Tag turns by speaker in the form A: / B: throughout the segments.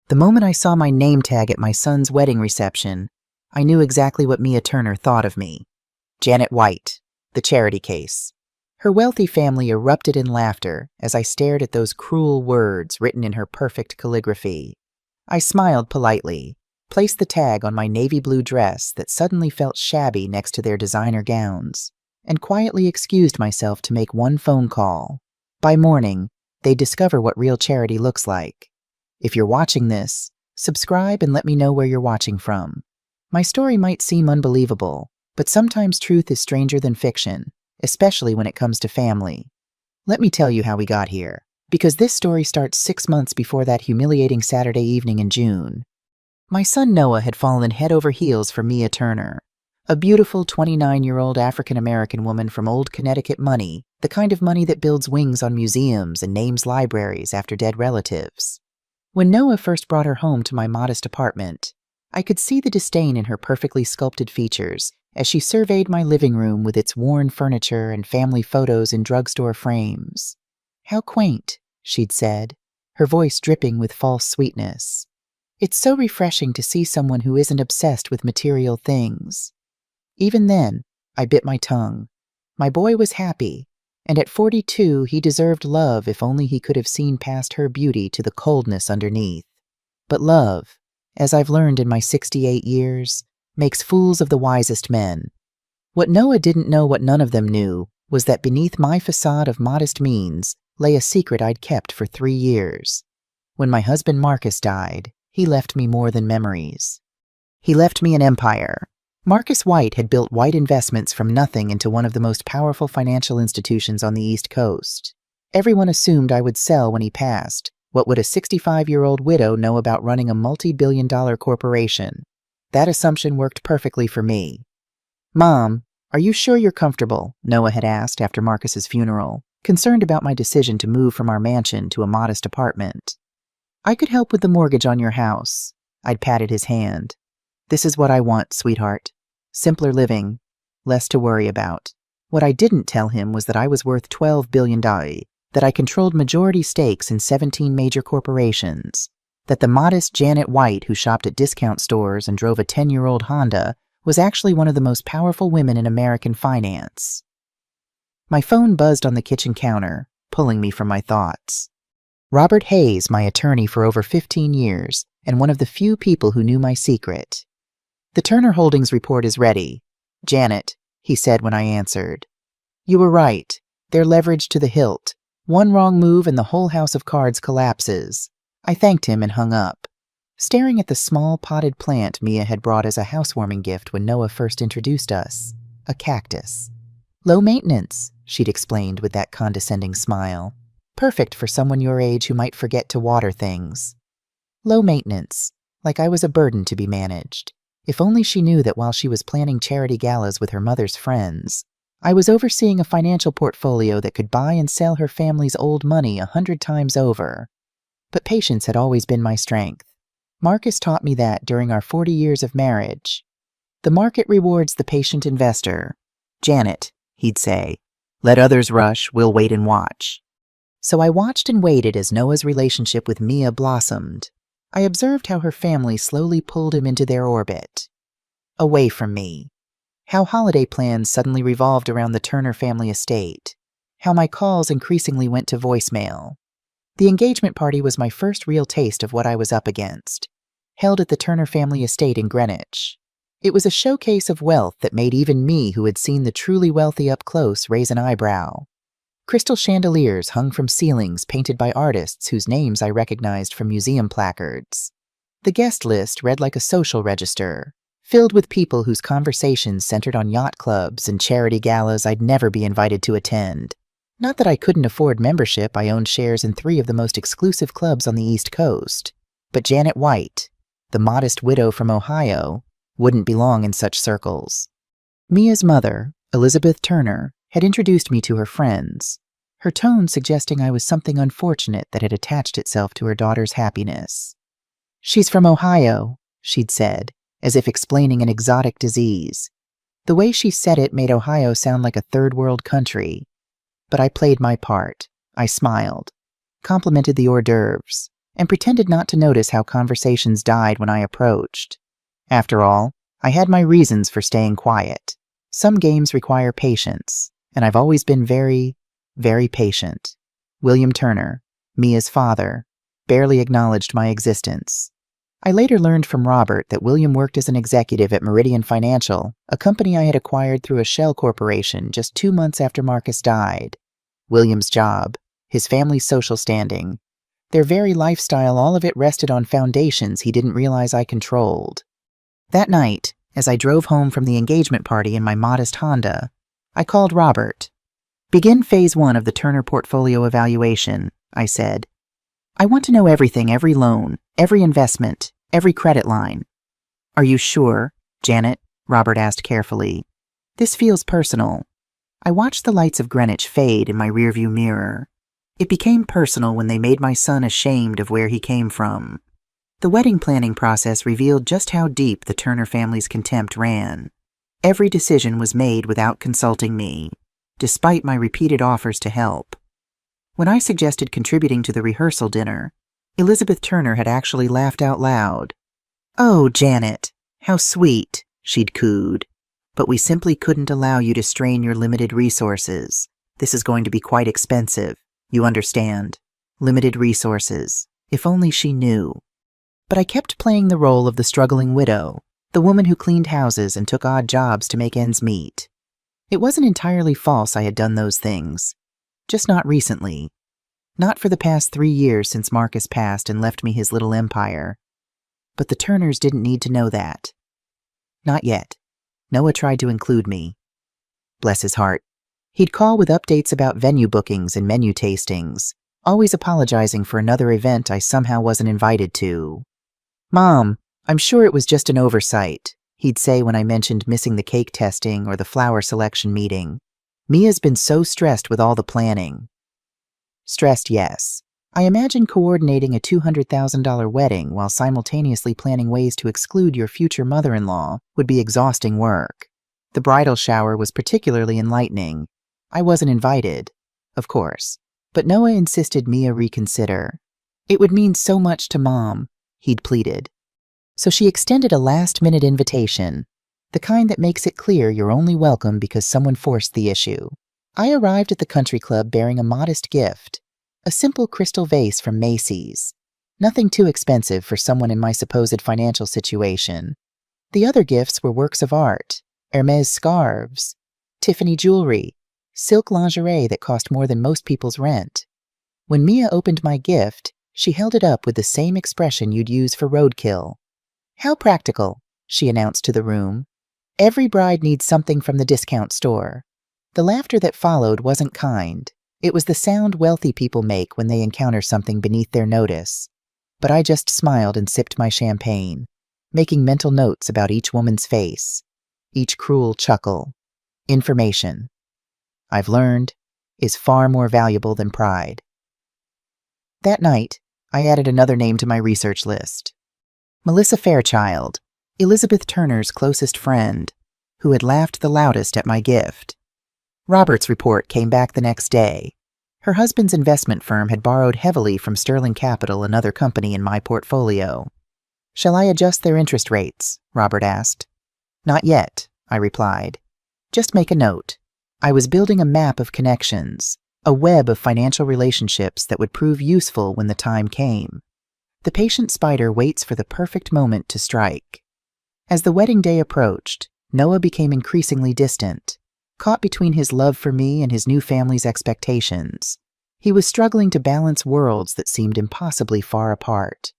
A: The moment I saw my name tag at my son's wedding reception, I knew exactly what Mia Turner thought of me. Janet White, the charity case. Her wealthy family erupted in laughter as I stared at those cruel words written in her perfect calligraphy. I smiled politely, placed the tag on my navy blue dress that suddenly felt shabby next to their designer gowns, and quietly excused myself to make one phone call. By morning, they'd discover what real charity looks like. If you're watching this, subscribe and let me know where you're watching from. My story might seem unbelievable, but sometimes truth is stranger than fiction, especially when it comes to family. Let me tell you how we got here, because this story starts 6 months before that humiliating Saturday evening in June. My son Noah had fallen head over heels for Mia Turner, a beautiful 29-year-old African-American woman from old Connecticut money, the kind of money that builds wings on museums and names libraries after dead relatives. When Noah first brought her home to my modest apartment, I could see the disdain in her perfectly sculpted features as she surveyed my living room with its worn furniture and family photos in drugstore frames. "How quaint," she'd said, her voice dripping with false sweetness. "It's so refreshing to see someone who isn't obsessed with material things." Even then, I bit my tongue. My boy was happy, and at 42 he deserved love if only he could have seen past her beauty to the coldness underneath. But love, as I've learned in my 68 years, makes fools of the wisest men. What Noah didn't know, what none of them knew, was that beneath my facade of modest means lay a secret I'd kept for 3 years. When my husband Marcus died, he left me more than memories. He left me an empire. Marcus White had built White Investments from nothing into one of the most powerful financial institutions on the East Coast. Everyone assumed I would sell when he passed. What would a 65-year-old widow know about running a multi-billion-dollar corporation? That assumption worked perfectly for me. "Mom, are you sure you're comfortable?" Noah had asked after Marcus's funeral, concerned about my decision to move from our mansion to a modest apartment. "I could help with the mortgage on your house." I'd patted his hand. "This is what I want, sweetheart. Simpler living, less to worry about." What I didn't tell him was that I was worth $12 billion, that I controlled majority stakes in 17 major corporations, that the modest Janet White, who shopped at discount stores and drove a 10-year-old Honda, was actually one of the most powerful women in American finance. My phone buzzed on the kitchen counter, pulling me from my thoughts. Robert Hayes, my attorney for over 15 years, and one of the few people who knew my secret. "The Turner Holdings report is ready, Janet," he said when I answered. "You were right. They're leveraged to the hilt. One wrong move and the whole house of cards collapses." I thanked him and hung up, staring at the small potted plant Mia had brought as a housewarming gift when Noah first introduced us, a cactus. "Low maintenance," she'd explained with that condescending smile. "Perfect for someone your age who might forget to water things." Low maintenance, like I was a burden to be managed. If only she knew that while she was planning charity galas with her mother's friends, I was overseeing a financial portfolio that could buy and sell her family's old money 100 times over. But patience had always been my strength. Marcus taught me that during our 40 years of marriage. "The market rewards the patient investor. Janet," he'd say, "let others rush, we'll wait and watch." So I watched and waited as Noah's relationship with Mia blossomed. I observed how her family slowly pulled him into their orbit, away from me. How holiday plans suddenly revolved around the Turner family estate. How my calls increasingly went to voicemail. The engagement party was my first real taste of what I was up against, held at the Turner family estate in Greenwich. It was a showcase of wealth that made even me, who had seen the truly wealthy up close, raise an eyebrow. Crystal chandeliers hung from ceilings painted by artists whose names I recognized from museum placards. The guest list read like a social register, filled with people whose conversations centered on yacht clubs and charity galas I'd never be invited to attend. Not that I couldn't afford membership, I owned shares in 3 of the most exclusive clubs on the East Coast. But Janet White, the modest widow from Ohio, wouldn't belong in such circles. Mia's mother, Elizabeth Turner, had introduced me to her friends, her tone suggesting I was something unfortunate that had attached itself to her daughter's happiness. "She's from Ohio," she'd said, as if explaining an exotic disease. The way she said it made Ohio sound like a third-world country. But I played my part. I smiled, complimented the hors d'oeuvres, and pretended not to notice how conversations died when I approached. After all, I had my reasons for staying quiet. Some games require patience, and I've always been very, very patient. William Turner, Mia's father, barely acknowledged my existence. I later learned from Robert that William worked as an executive at Meridian Financial, a company I had acquired through a shell corporation just 2 months after Marcus died. William's job, his family's social standing, their very lifestyle, all of it rested on foundations he didn't realize I controlled. That night, as I drove home from the engagement party in my modest Honda, I called Robert. "Begin phase 1 of the Turner portfolio evaluation," I said. "I want to know everything, every loan, every investment, every credit line." "Are you sure, Janet?" Robert asked carefully. "This feels personal." I watched the lights of Greenwich fade in my rearview mirror. It became personal when they made my son ashamed of where he came from. The wedding planning process revealed just how deep the Turner family's contempt ran. Every decision was made without consulting me, despite my repeated offers to help. When I suggested contributing to the rehearsal dinner, Elizabeth Turner had actually laughed out loud. "Oh, Janet, how sweet," she'd cooed. "But we simply couldn't allow you to strain your limited resources. This is going to be quite expensive. You understand. Limited resources. If only she knew." But I kept playing the role of the struggling widow, the woman who cleaned houses and took odd jobs to make ends meet. It wasn't entirely false I had done those things. Just not recently. Not for the past 3 years since Marcus passed and left me his little empire. But the Turners didn't need to know that. Not yet. Noah tried to include me. Bless his heart. He'd call with updates about venue bookings and menu tastings, always apologizing for another event I somehow wasn't invited to. "Mom, I'm sure it was just an oversight," he'd say when I mentioned missing the cake testing or the flower selection meeting. "Mia's been so stressed with all the planning." Stressed, yes. I imagine coordinating a $200,000 wedding while simultaneously planning ways to exclude your future mother-in-law would be exhausting work. The bridal shower was particularly enlightening. I wasn't invited, of course, but Noah insisted Mia reconsider. It would mean so much to Mom, he'd pleaded. So she extended a last-minute invitation, the kind that makes it clear you're only welcome because someone forced the issue. I arrived at the country club bearing a modest gift, a simple crystal vase from Macy's. Nothing too expensive for someone in my supposed financial situation. The other gifts were works of art, Hermès scarves, Tiffany jewelry, silk lingerie that cost more than most people's rent. When Mia opened my gift, she held it up with the same expression you'd use for roadkill. "How practical," she announced to the room. "Every bride needs something from the discount store." The laughter that followed wasn't kind. It was the sound wealthy people make when they encounter something beneath their notice. But I just smiled and sipped my champagne, making mental notes about each woman's face, each cruel chuckle. Information, I've learned, is far more valuable than pride. That night, I added another name to my research list. Melissa Fairchild, Elizabeth Turner's closest friend, who had laughed the loudest at my gift. Robert's report came back the next day. Her husband's investment firm had borrowed heavily from Sterling Capital, another company in my portfolio. "Shall I adjust their interest rates?" Robert asked. "Not yet," I replied. "Just make a note. I was building a map of connections, a web of financial relationships that would prove useful when the time came. The patient spider waits for the perfect moment to strike." As the wedding day approached, Noah became increasingly distant. Caught between his love for me and his new family's expectations. He was struggling to balance worlds that seemed impossibly far apart.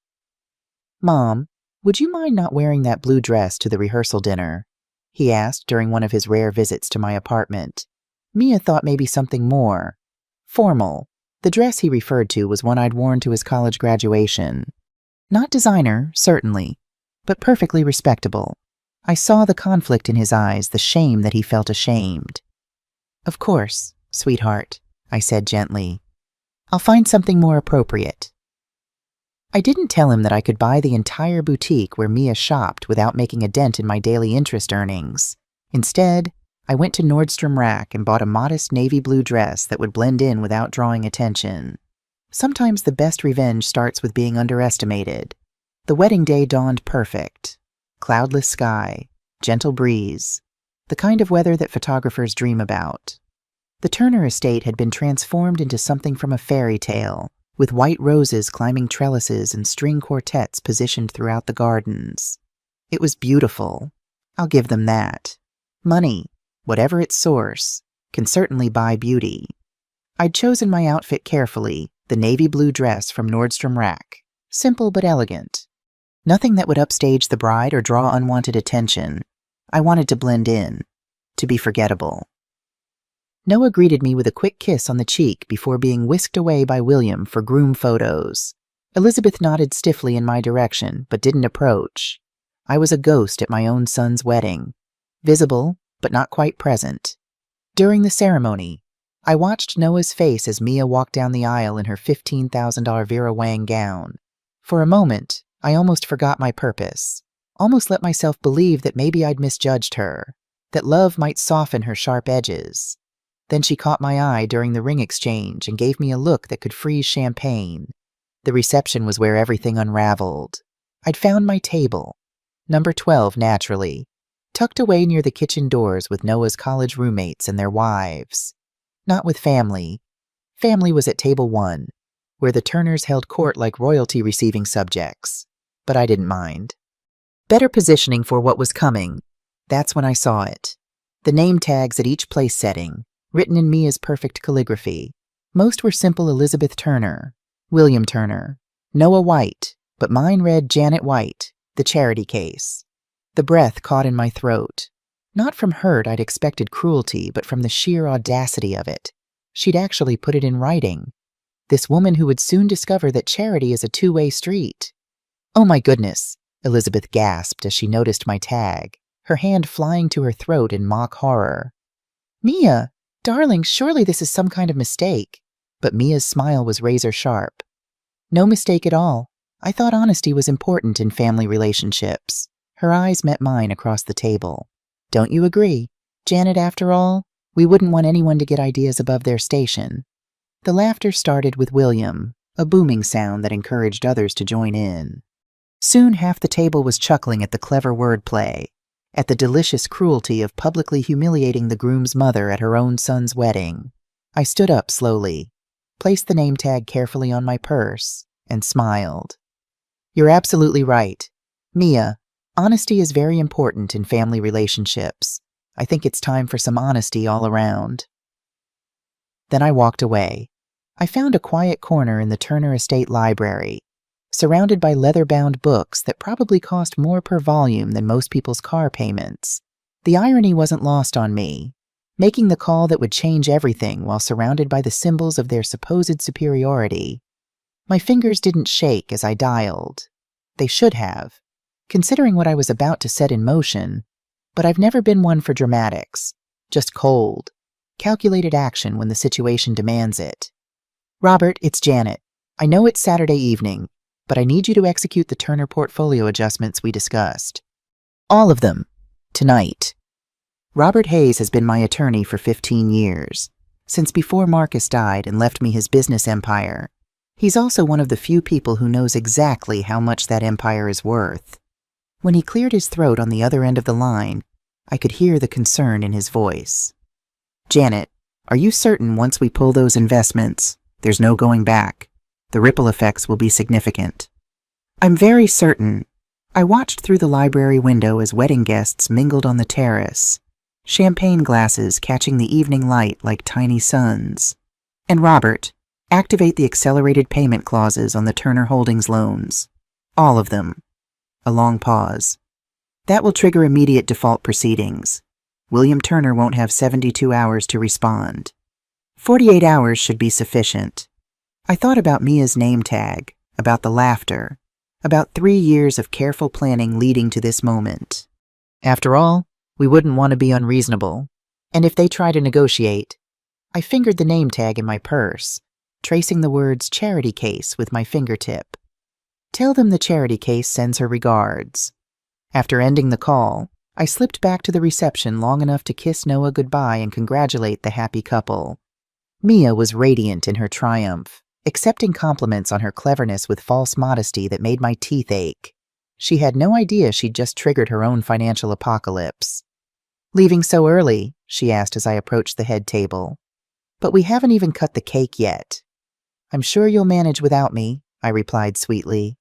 A: "Mom, would you mind not wearing that blue dress to the rehearsal dinner?" he asked during one of his rare visits to my apartment. Mia thought maybe something more formal. The dress he referred to was one I'd worn to his college graduation. Not designer, certainly, but perfectly respectable. I saw the conflict in his eyes, the shame that he felt ashamed. "Of course, sweetheart," I said gently. "I'll find something more appropriate." I didn't tell him that I could buy the entire boutique where Mia shopped without making a dent in my daily interest earnings. Instead, I went to Nordstrom Rack and bought a modest navy blue dress that would blend in without drawing attention. Sometimes the best revenge starts with being underestimated. The wedding day dawned perfect. Cloudless sky, gentle breeze, the kind of weather that photographers dream about. The Turner estate had been transformed into something from a fairy tale, with white roses climbing trellises and string quartets positioned throughout the gardens. It was beautiful. I'll give them that. Money, whatever its source, can certainly buy beauty. I'd chosen my outfit carefully, the navy blue dress from Nordstrom Rack. Simple but elegant. Nothing that would upstage the bride or draw unwanted attention. I wanted to blend in, to be forgettable. Noah greeted me with a quick kiss on the cheek before being whisked away by William for groom photos. Elizabeth nodded stiffly in my direction, but didn't approach. I was a ghost at my own son's wedding, visible, but not quite present. During the ceremony, I watched Noah's face as Mia walked down the aisle in her $15,000 Vera Wang gown. For a moment, I almost forgot my purpose, almost let myself believe that maybe I'd misjudged her, that love might soften her sharp edges. Then she caught my eye during the ring exchange and gave me a look that could freeze champagne. The reception was where everything unraveled. I'd found my table, number 12 naturally, tucked away near the kitchen doors with Noah's college roommates and their wives. Not with family. Family was at table 1, where the Turners held court like royalty receiving subjects. But I didn't mind. Better positioning for what was coming. That's when I saw it. The name tags at each place setting, written in Mia's perfect calligraphy. Most were simple Elizabeth Turner, William Turner, Noah White, but mine read Janet White, the charity case. The breath caught in my throat. Not from hurt I'd expected cruelty, but from the sheer audacity of it. She'd actually put it in writing. This woman who would soon discover that charity is a two-way street. Oh my goodness, Elizabeth gasped as she noticed my tag, her hand flying to her throat in mock horror. Mia, darling, surely this is some kind of mistake. But Mia's smile was razor sharp. No mistake at all. I thought honesty was important in family relationships. Her eyes met mine across the table. Don't you agree? Janet, after all, we wouldn't want anyone to get ideas above their station. The laughter started with William, a booming sound that encouraged others to join in. Soon half the table was chuckling at the clever wordplay, at the delicious cruelty of publicly humiliating the groom's mother at her own son's wedding. I stood up slowly, placed the name tag carefully on my purse, and smiled. You're absolutely right. Mia, honesty is very important in family relationships. I think it's time for some honesty all around. Then I walked away. I found a quiet corner in the Turner Estate Library, surrounded by leather-bound books that probably cost more per volume than most people's car payments. The irony wasn't lost on me. Making the call that would change everything while surrounded by the symbols of their supposed superiority. My fingers didn't shake as I dialed. They should have, considering what I was about to set in motion, but I've never been one for dramatics, just cold, calculated action when the situation demands it. Robert, it's Janet. I know it's Saturday evening, but I need you to execute the Turner portfolio adjustments we discussed. All of them. Tonight. Robert Hayes has been my attorney for 15 years, since before Marcus died and left me his business empire. He's also one of the few people who knows exactly how much that empire is worth. When he cleared his throat on the other end of the line, I could hear the concern in his voice. Janet, are you certain once we pull those investments, there's no going back? The ripple effects will be significant. I'm very certain. I watched through the library window as wedding guests mingled on the terrace, champagne glasses catching the evening light like tiny suns. And Robert, activate the accelerated payment clauses on the Turner Holdings loans. All of them. A long pause. That will trigger immediate default proceedings. William Turner won't have 72 hours to respond. 48 hours should be sufficient. I thought about Mia's name tag, about the laughter, about 3 years of careful planning leading to this moment. After all, we wouldn't want to be unreasonable. And if they try to negotiate, I fingered the name tag in my purse, tracing the words charity case with my fingertip. Tell them the charity case sends her regards. After ending the call, I slipped back to the reception long enough to kiss Noah goodbye and congratulate the happy couple. Mia was radiant in her triumph. accepting compliments on her cleverness with false modesty that made my teeth ache. She had no idea she'd just triggered her own financial apocalypse. "Leaving so early?" she asked as I approached the head table. "But we haven't even cut the cake yet." "I'm sure you'll manage without me," I replied sweetly.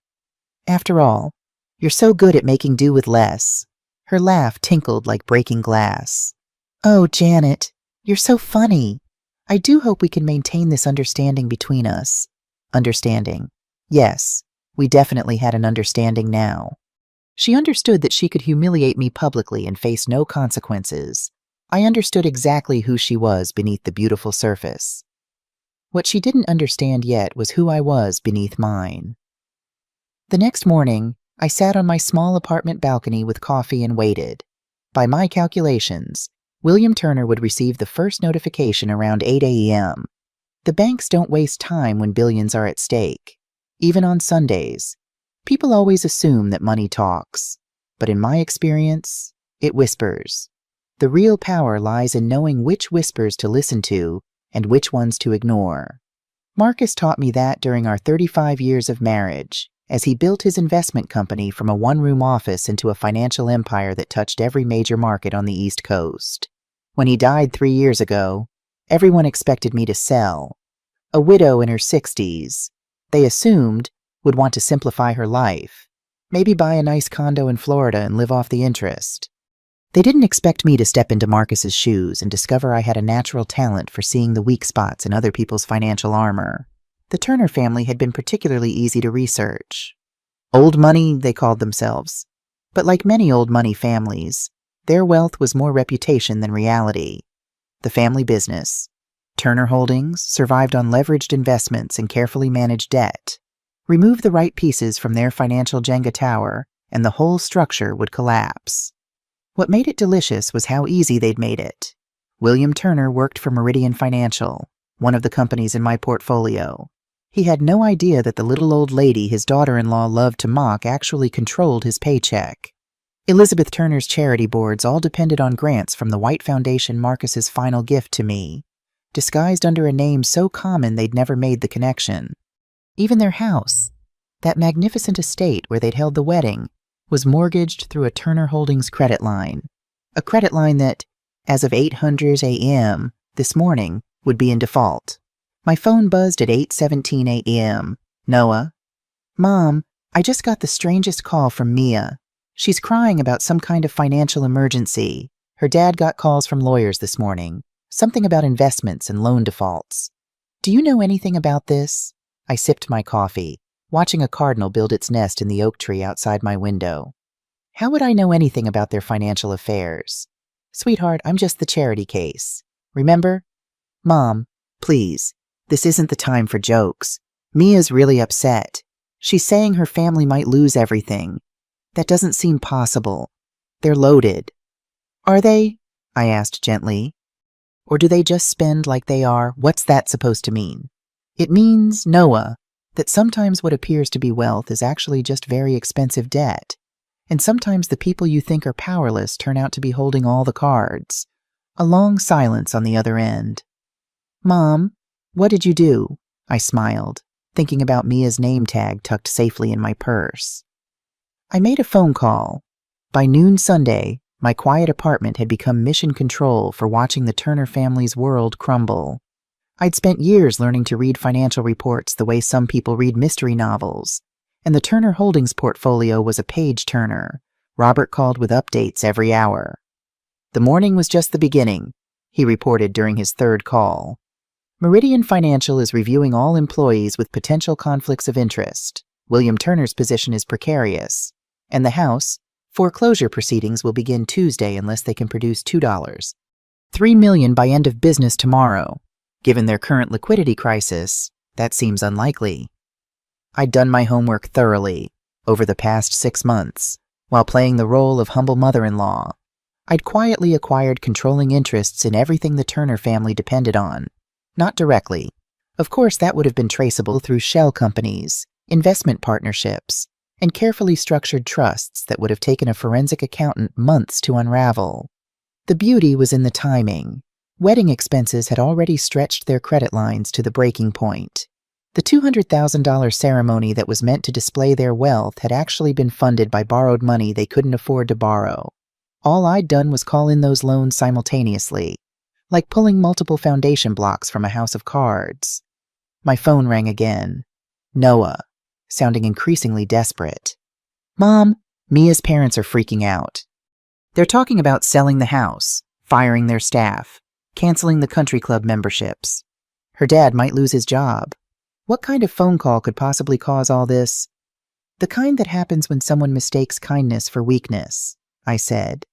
A: "After all, you're so good at making do with less." Her laugh tinkled like breaking glass. "Oh, Janet, you're so funny. I do hope we can maintain this understanding between us." Understanding. Yes, we definitely had an understanding now. She understood that she could humiliate me publicly and face no consequences. I understood exactly who she was beneath the beautiful surface. What she didn't understand yet was who I was beneath mine. The next morning, I sat on my small apartment balcony with coffee and waited. By my calculations, William Turner would receive the first notification around 8 a.m. The banks don't waste time when billions are at stake. Even on Sundays, people always assume that money talks. But in my experience, it whispers. The real power lies in knowing which whispers to listen to and which ones to ignore. Marcus taught me that during our 35 years of marriage, as he built his investment company from a one-room office into a financial empire that touched every major market on the East Coast. When he died 3 years ago, everyone expected me to sell. A widow in her 60s, they assumed, would want to simplify her life, maybe buy a nice condo in Florida and live off the interest. They didn't expect me to step into Marcus's shoes and discover I had a natural talent for seeing the weak spots in other people's financial armor. The Turner family had been particularly easy to research. Old money, they called themselves. But like many old money families, their wealth was more reputation than reality. The family business, Turner Holdings, survived on leveraged investments and carefully managed debt. Remove the right pieces from their financial Jenga tower, and the whole structure would collapse. What made it delicious was how easy they'd made it. William Turner worked for Meridian Financial, one of the companies in my portfolio. He had no idea that the little old lady his daughter-in-law loved to mock actually controlled his paycheck. Elizabeth Turner's charity boards all depended on grants from the White Foundation, Marcus's final gift to me, disguised under a name so common they'd never made the connection. Even their house, that magnificent estate where they'd held the wedding, was mortgaged through a Turner Holdings credit line. A credit line that, as of 8:00 a.m. this morning, would be in default. My phone buzzed at 8:17 a.m. "Noah." "Mom, I just got the strangest call from Mia. She's crying about some kind of financial emergency. Her dad got calls from lawyers this morning. Something about investments and loan defaults. Do you know anything about this?" I sipped my coffee, watching a cardinal build its nest in the oak tree outside my window. How would I know anything about their financial affairs? "Sweetheart, I'm just the charity case. Remember?" "Mom, please, this isn't the time for jokes. Mia's really upset. She's saying her family might lose everything. That doesn't seem possible. They're loaded." "Are they?" I asked gently. "Or do they just spend like they are?" "What's that supposed to mean?" "It means, Noah, that sometimes what appears to be wealth is actually just very expensive debt. And sometimes the people you think are powerless turn out to be holding all the cards." A long silence on the other end. "Mom, what did you do?" I smiled, thinking about Mia's name tag tucked safely in my purse. "I made a phone call. By noon Sunday, my quiet apartment had become mission control for watching the Turner family's world crumble. I'd spent years learning to read financial reports the way some people read mystery novels, and the Turner Holdings portfolio was a page turner. Robert called with updates every hour. "The morning was just the beginning," he reported during his third call. "Meridian Financial is reviewing all employees with potential conflicts of interest. William Turner's position is precarious. And the house, foreclosure proceedings will begin Tuesday unless they can produce $2. $3 million by end of business tomorrow. Given their current liquidity crisis, that seems unlikely." I'd done my homework thoroughly over the past 6 months, while playing the role of humble mother-in-law. I'd quietly acquired controlling interests in everything the Turner family depended on. Not directly. Of course, that would have been traceable through shell companies, investment partnerships, and carefully structured trusts that would have taken a forensic accountant months to unravel. The beauty was in the timing. Wedding expenses had already stretched their credit lines to the breaking point. The $200,000 ceremony that was meant to display their wealth had actually been funded by borrowed money they couldn't afford to borrow. All I'd done was call in those loans simultaneously, like pulling multiple foundation blocks from a house of cards. My phone rang again. Noah, sounding increasingly desperate. Mom, Mia's parents are freaking out. They're talking about selling the house, firing their staff, canceling the country club memberships. Her dad might lose his job. What kind of phone call could possibly cause all this? The kind that happens when someone mistakes kindness for weakness, I said.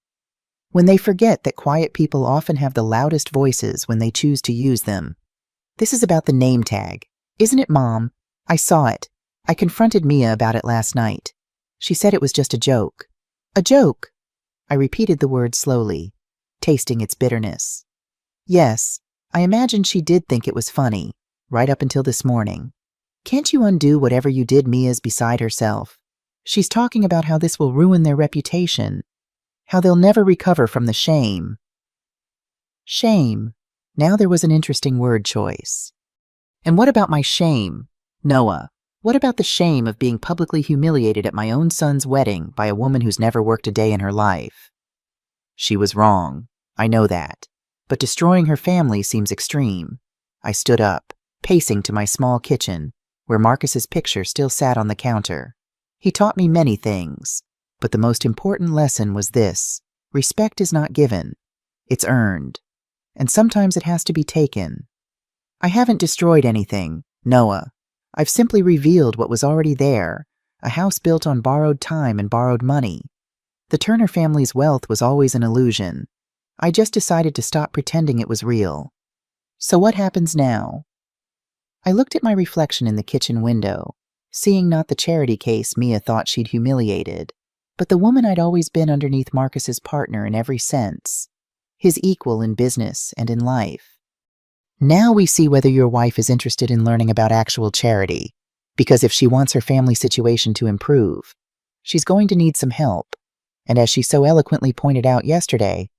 A: When they forget that quiet people often have the loudest voices when they choose to use them. This is about the name tag, isn't it, Mom? I saw it. I confronted Mia about it last night. She said it was just a joke. A joke? I repeated the word slowly, tasting its bitterness. Yes, I imagine she did think it was funny, right up until this morning. Can't you undo whatever you did? Mia's beside herself. She's talking about how this will ruin their reputation, how they'll never recover from the shame. Shame. Now there was an interesting word choice. And what about my shame? Noah, what about the shame of being publicly humiliated at my own son's wedding by a woman who's never worked a day in her life? She was wrong. I know that. But destroying her family seems extreme. I stood up, pacing to my small kitchen, where Marcus's picture still sat on the counter. He taught me many things, but the most important lesson was this: respect is not given, it's earned, and sometimes it has to be taken. I haven't destroyed anything, Noah. I've simply revealed what was already there, a house built on borrowed time and borrowed money. The Turner family's wealth was always an illusion. I just decided to stop pretending it was real. So what happens now? I looked at my reflection in the kitchen window, seeing not the charity case Mia thought she'd humiliated, but the woman I'd always been underneath Marcus's partner in every sense, his equal in business and in life. Now we see whether your wife is interested in learning about actual charity, because if she wants her family situation to improve, she's going to need some help. And as she so eloquently pointed out yesterday,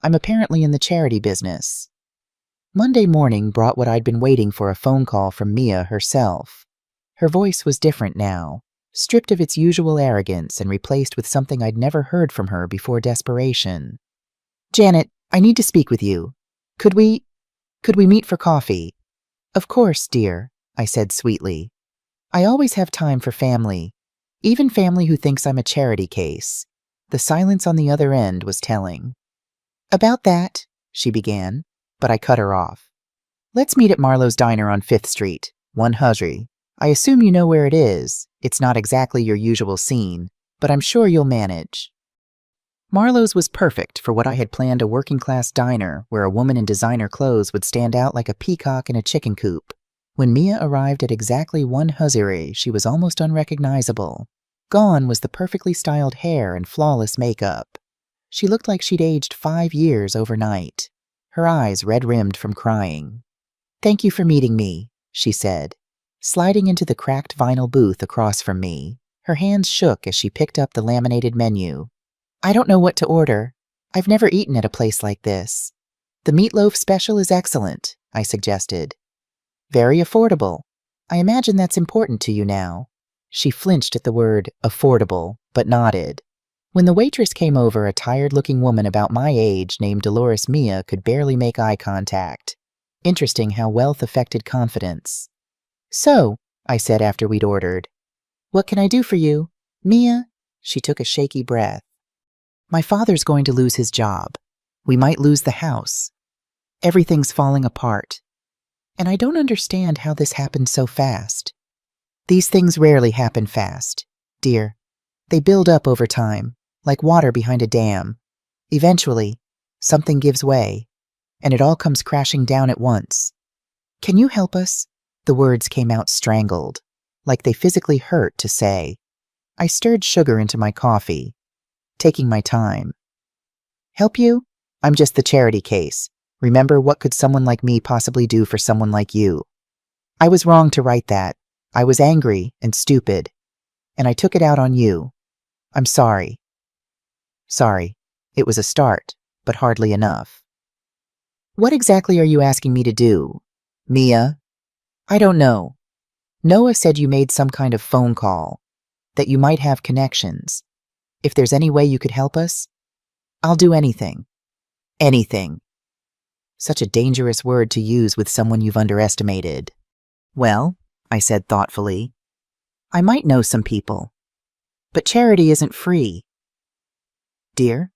A: I'm apparently in the charity business. Monday morning brought what I'd been waiting for, a phone call from Mia herself. Her voice was different now, stripped of its usual arrogance and replaced with something I'd never heard from her before: desperation. Janet, I need to speak with you. Could we meet for coffee? Of course, dear, I said sweetly. I always have time for family, even family who thinks I'm a charity case. The silence on the other end was telling. About that, she began, but I cut her off. Let's meet at Marlowe's Diner on 5th Street, 100. I assume you know where it is. It's not exactly your usual scene, but I'm sure you'll manage. Marlowe's was perfect for what I had planned: a working-class diner where a woman in designer clothes would stand out like a peacock in a chicken coop. When Mia arrived at exactly 100, she was almost unrecognizable. Gone was the perfectly styled hair and flawless makeup. She looked like she'd aged 5 years overnight, her eyes red-rimmed from crying. Thank you for meeting me, she said, sliding into the cracked vinyl booth across from me. Her hands shook as she picked up the laminated menu. I don't know what to order. I've never eaten at a place like this. The meatloaf special is excellent, I suggested. Very affordable. I imagine that's important to you now. She flinched at the word affordable, but nodded. When the waitress came over, a tired-looking woman about my age named Dolores, Mia could barely make eye contact. Interesting how wealth affected confidence. So, I said after we'd ordered, what can I do for you? Mia? She took a shaky breath. My father's going to lose his job. We might lose the house. Everything's falling apart. And I don't understand how this happened so fast. These things rarely happen fast, dear. They build up over time, like water behind a dam. Eventually, something gives way, and it all comes crashing down at once. Can you help us? The words came out strangled, like they physically hurt to say. I stirred sugar into my coffee, taking my time. Help you? I'm just the charity case. Remember, what could someone like me possibly do for someone like you? I was wrong to write that. I was angry and stupid, and I took it out on you. I'm sorry. Sorry. It was a start, but hardly enough. What exactly are you asking me to do? Mia? I don't know. Noah said you made some kind of phone call, that you might have connections. If there's any way you could help us, I'll do anything. Anything. Such a dangerous word to use with someone you've underestimated. Well, I said thoughtfully, I might know some people, but charity isn't free. Dear?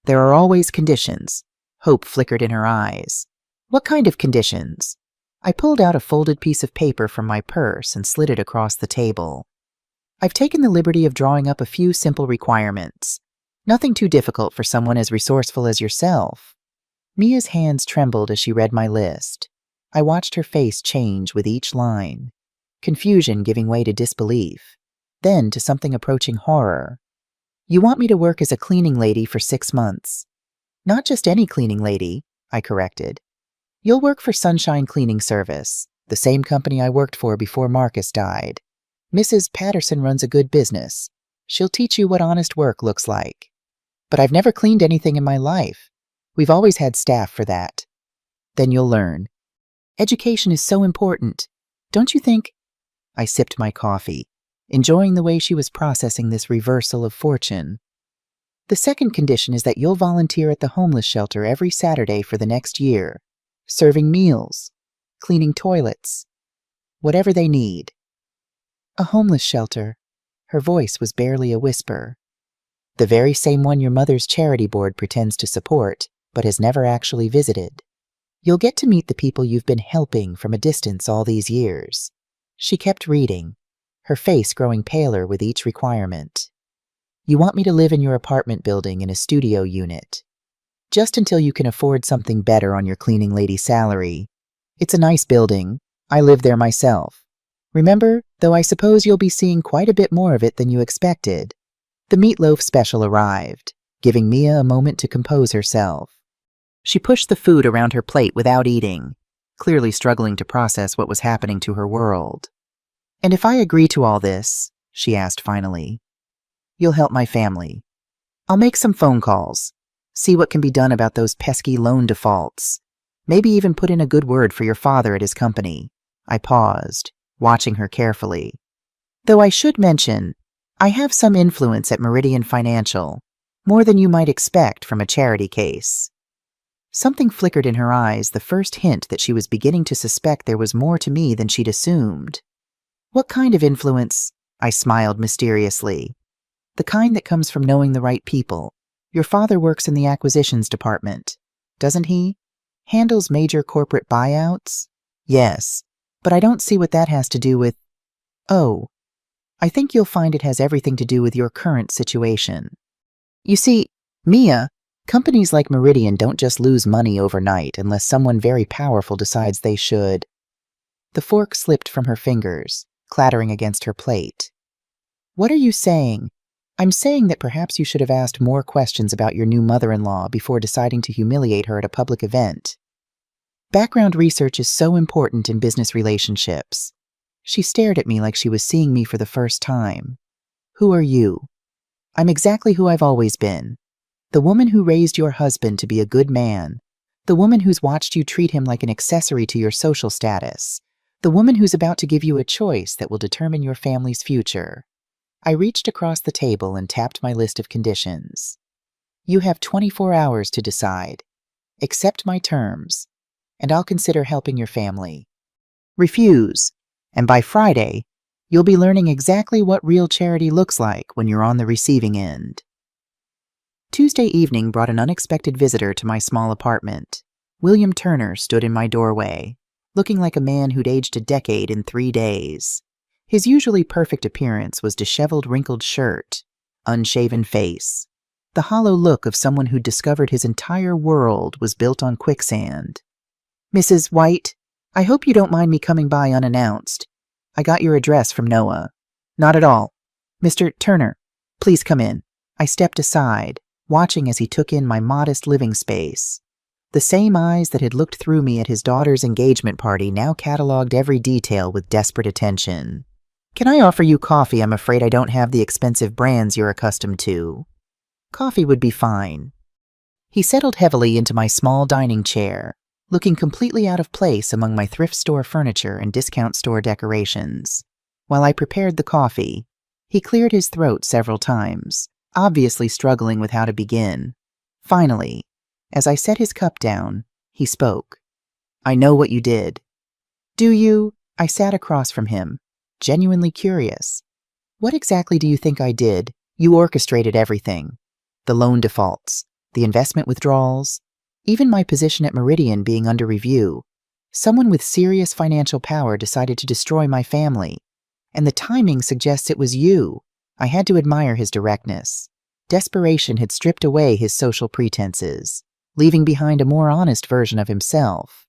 A: There are always conditions. Hope flickered in her eyes. What kind of conditions? I pulled out a folded piece of paper from my purse and slid it across the table. I've taken the liberty of drawing up a few simple requirements. Nothing too difficult for someone as resourceful as yourself. Mia's hands trembled as she read my list. I watched her face change with each line, confusion giving way to disbelief, then to something approaching horror. You want me to work as a cleaning lady for 6 months. Not just any cleaning lady, I corrected. You'll work for Sunshine Cleaning Service, the same company I worked for before Marcus died. Mrs. Patterson runs a good business. She'll teach you what honest work looks like. But I've never cleaned anything in my life. We've always had staff for that. Then you'll learn. Education is so important, don't you think? I sipped my coffee, enjoying the way she was processing this reversal of fortune. The second condition is that you'll volunteer at the homeless shelter every Saturday for the next year, serving meals, cleaning toilets, whatever they need. A homeless shelter. Her voice was barely a whisper. The very same one your mother's charity board pretends to support, but has never actually visited. You'll get to meet the people you've been helping from a distance all these years. She kept reading, her face growing paler with each requirement. You want me to live in your apartment building in a studio unit. Just until you can afford something better on your cleaning lady salary. It's a nice building. I live there myself. Remember, though I suppose you'll be seeing quite a bit more of it than you expected. The meatloaf special arrived, giving Mia a moment to compose herself. She pushed the food around her plate without eating, clearly struggling to process what was happening to her world. And if I agree to all this, she asked finally, you'll help my family. I'll make some phone calls, see what can be done about those pesky loan defaults, maybe even put in a good word for your father at his company. I paused, watching her carefully. Though I should mention, I have some influence at Meridian Financial, more than you might expect from a charity case. Something flickered in her eyes, the first hint that she was beginning to suspect there was more to me than she'd assumed. What kind of influence? I smiled mysteriously. The kind that comes from knowing the right people. Your father works in the acquisitions department, doesn't he? Handles major corporate buyouts? Yes, but I don't see what that has to do with... Oh, I think you'll find it has everything to do with your current situation. You see, Mia, companies like Meridian don't just lose money overnight unless someone very powerful decides they should. The fork slipped from her fingers, clattering against her plate. What are you saying? I'm saying that perhaps you should have asked more questions about your new mother-in-law before deciding to humiliate her at a public event. Background research is so important in business relationships. She stared at me like she was seeing me for the first time. Who are you? I'm exactly who I've always been. The woman who raised your husband to be a good man. The woman who's watched you treat him like an accessory to your social status. The woman who's about to give you a choice that will determine your family's future. I reached across the table and tapped my list of conditions. You have 24 hours to decide. Accept my terms, and I'll consider helping your family. Refuse, and by Friday, you'll be learning exactly what real charity looks like when you're on the receiving end. Tuesday evening brought an unexpected visitor to my small apartment. William Turner stood in my doorway, looking like a man who'd aged a decade in 3 days. His usually perfect appearance was disheveled, wrinkled shirt, unshaven face. The hollow look of someone who'd discovered his entire world was built on quicksand. Mrs. White, I hope you don't mind me coming by unannounced. I got your address from Noah. Not at all. Mr. Turner, please come in. I stepped aside, watching as he took in my modest living space. The same eyes that had looked through me at his daughter's engagement party now catalogued every detail with desperate attention. Can I offer you coffee? I'm afraid I don't have the expensive brands you're accustomed to. Coffee would be fine. He settled heavily into my small dining chair, looking completely out of place among my thrift store furniture and discount store decorations. While I prepared the coffee, he cleared his throat several times, obviously struggling with how to begin. Finally, as I set his cup down, he spoke. "I know what you did." "Do you?" I sat across from him, genuinely curious. "What exactly do you think I did? You orchestrated everything. The loan defaults, the investment withdrawals, even my position at Meridian being under review. Someone with serious financial power decided to destroy my family. And the timing suggests it was you." I had to admire his directness. Desperation had stripped away his social pretenses, leaving behind a more honest version of himself.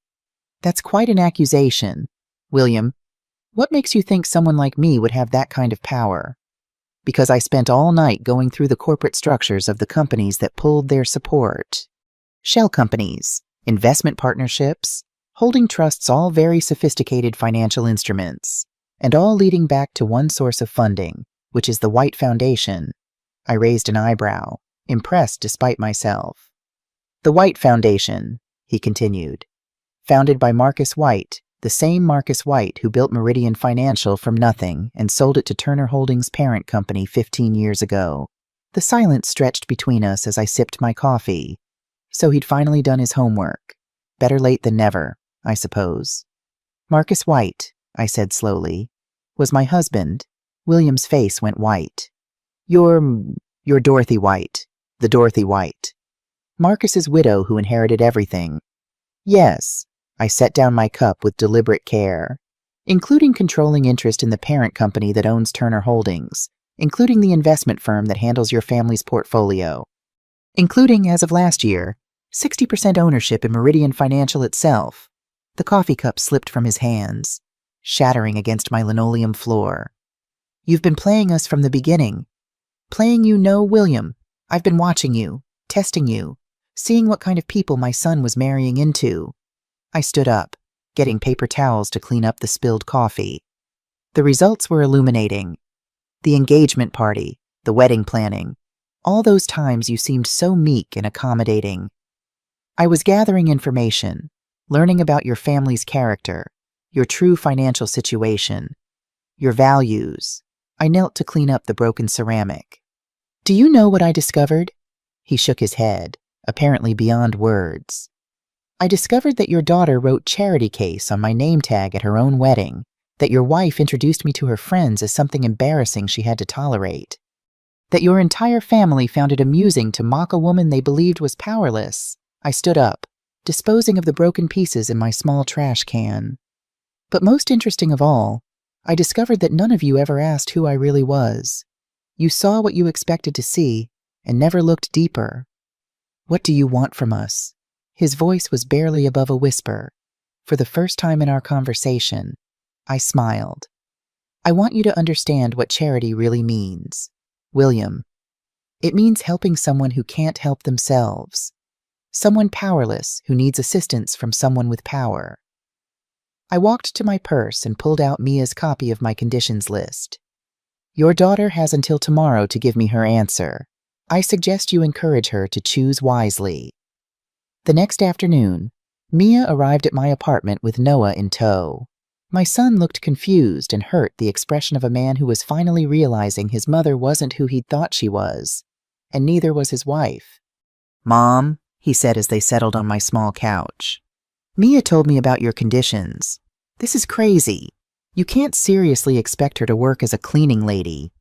A: "That's quite an accusation. William, what makes you think someone like me would have that kind of power?" "Because I spent all night going through the corporate structures of the companies that pulled their support. Shell companies, investment partnerships, holding trusts, all very sophisticated financial instruments, and all leading back to one source of funding, which is the White Foundation." I raised an eyebrow, impressed despite myself. "The White Foundation," he continued, "founded by Marcus White, the same Marcus White who built Meridian Financial from nothing and sold it to Turner Holdings' parent company 15 years ago." The silence stretched between us as I sipped my coffee. So he'd finally done his homework. Better late than never, I suppose. "Marcus White," I said slowly, "was my husband." William's face went white. You're Dorothy White, the Dorothy White. Marcus's widow who inherited everything." "Yes." I set down my cup with deliberate care. "Including controlling interest in the parent company that owns Turner Holdings, including the investment firm that handles your family's portfolio, including, as of last year, 60% ownership in Meridian Financial itself." The coffee cup slipped from his hands, shattering against my linoleum floor. "You've been playing us from the beginning. Playing you know, William. I've been watching you, testing you, seeing what kind of people my son was marrying into." I stood up, getting paper towels to clean up the spilled coffee. The results were illuminating. The engagement party, the wedding planning, all those times you seemed so meek and accommodating. I was gathering information, learning about your family's character, your true financial situation, your values. I knelt to clean up the broken ceramic. "Do you know what I discovered?" He shook his head, apparently beyond words. "I discovered that your daughter wrote charity case on my name tag at her own wedding, that your wife introduced me to her friends as something embarrassing she had to tolerate, that your entire family found it amusing to mock a woman they believed was powerless." I stood up, disposing of the broken pieces in my small trash can. "But most interesting of all, I discovered that none of you ever asked who I really was. You saw what you expected to see and never looked deeper. What do you want from us?" His voice was barely above a whisper. For the first time in our conversation, I smiled. "I want you to understand what charity really means, William. It means helping someone who can't help themselves. Someone powerless who needs assistance from someone with power." I walked to my purse and pulled out Mia's copy of my conditions list. "Your daughter has until tomorrow to give me her answer. I suggest you encourage her to choose wisely." The next afternoon, Mia arrived at my apartment with Noah in tow. My son looked confused and hurt, the expression of a man who was finally realizing his mother wasn't who he'd thought she was, and neither was his wife. "Mom," he said as they settled on my small couch, "Mia told me about your conditions. This is crazy. You can't seriously expect her to work as a cleaning lady."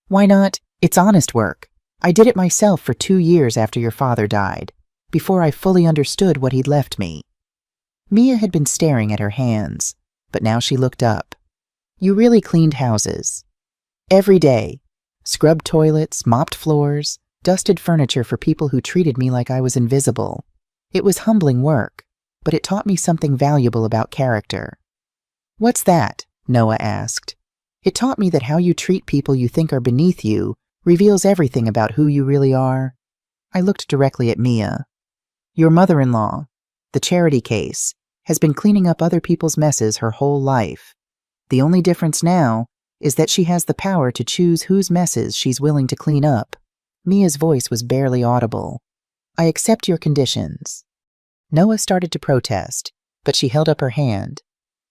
A: "Why not? It's honest work. I did it myself for 2 years after your father died, before I fully understood what he'd left me." Mia had been staring at her hands, but now she looked up. "You really cleaned houses. Every day. Scrubbed toilets, mopped floors, dusted furniture for people who treated me like I was invisible. It was humbling work, but it taught me something valuable about character." "What's that?" Noah asked. "It taught me that how you treat people you think are beneath you reveals everything about who you really are." I looked directly at Mia. "Your mother-in-law, the charity case, has been cleaning up other people's messes her whole life. The only difference now is that she has the power to choose whose messes she's willing to clean up." Mia's voice was barely audible. "I accept your conditions." Noah started to protest, but she held up her hand.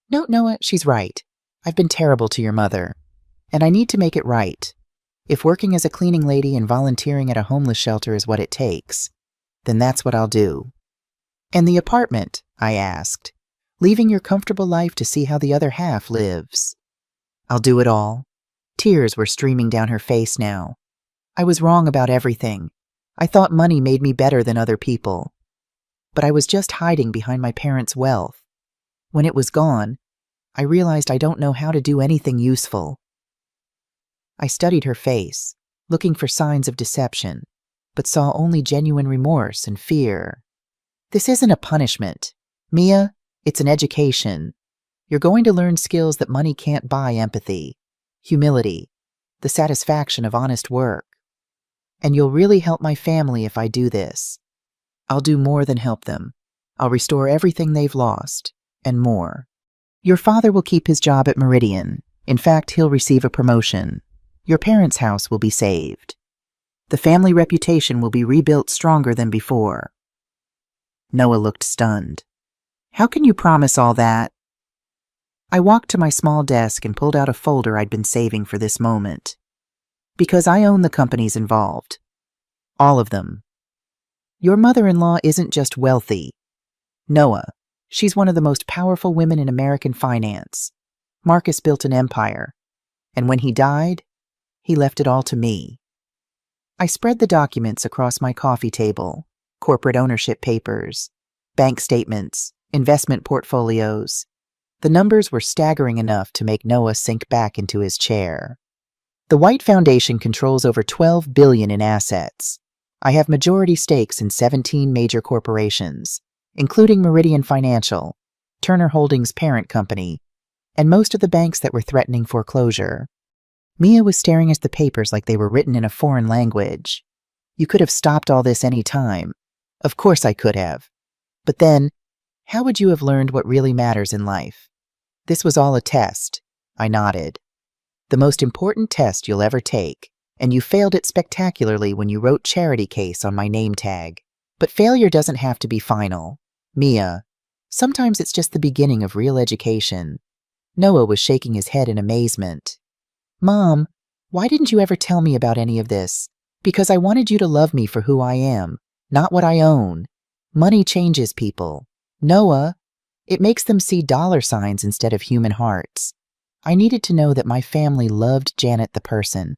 A: No, Noah, she's right. I've been terrible to your mother, and I need to make it right. If working as a cleaning lady and volunteering at a homeless shelter is what it takes, then that's what I'll do. And the apartment, I asked, leaving your comfortable life to see how the other half lives. I'll do it all. Tears were streaming down her face now. I was wrong about everything. I thought money made me better than other people. But I was just hiding behind my parents' wealth. When it was gone, I realized I don't know how to do anything useful. I studied her face, looking for signs of deception, but saw only genuine remorse and fear. This isn't a punishment. Mia, it's an education. You're going to learn skills that money can't buy: empathy, humility, the satisfaction of honest work. And you'll really help my family if I do this. I'll do more than help them. I'll restore everything they've lost, and more. Your father will keep his job at Meridian. In fact, he'll receive a promotion. Your parents' house will be saved. The family reputation will be rebuilt stronger than before. Noah looked stunned. How can you promise all that? I walked to my small desk and pulled out a folder I'd been saving for this moment. Because I own the companies involved. All of them. Your mother-in-law isn't just wealthy. Noah, she's one of the most powerful women in American finance. Marcus built an empire, and when he died, he left it all to me. I spread the documents across my coffee table: corporate ownership papers, bank statements, investment portfolios. The numbers were staggering enough to make Noah sink back into his chair. The White Foundation controls over $12 billion in assets. I have majority stakes in 17 major corporations, including Meridian Financial, Turner Holdings' parent company, and most of the banks that were threatening foreclosure. Mia was staring at the papers like they were written in a foreign language. You could have stopped all this any time. Of course I could have. But then, how would you have learned what really matters in life? This was all a test. I nodded. The most important test you'll ever take, and you failed it spectacularly when you wrote charity case on my name tag. But failure doesn't have to be final. Mia, sometimes it's just the beginning of real education. Noah was shaking his head in amazement. Mom, why didn't you ever tell me about any of this? Because I wanted you to love me for who I am, not what I own. Money changes people. Noah, it makes them see dollar signs instead of human hearts. I needed to know that my family loved Janet the person,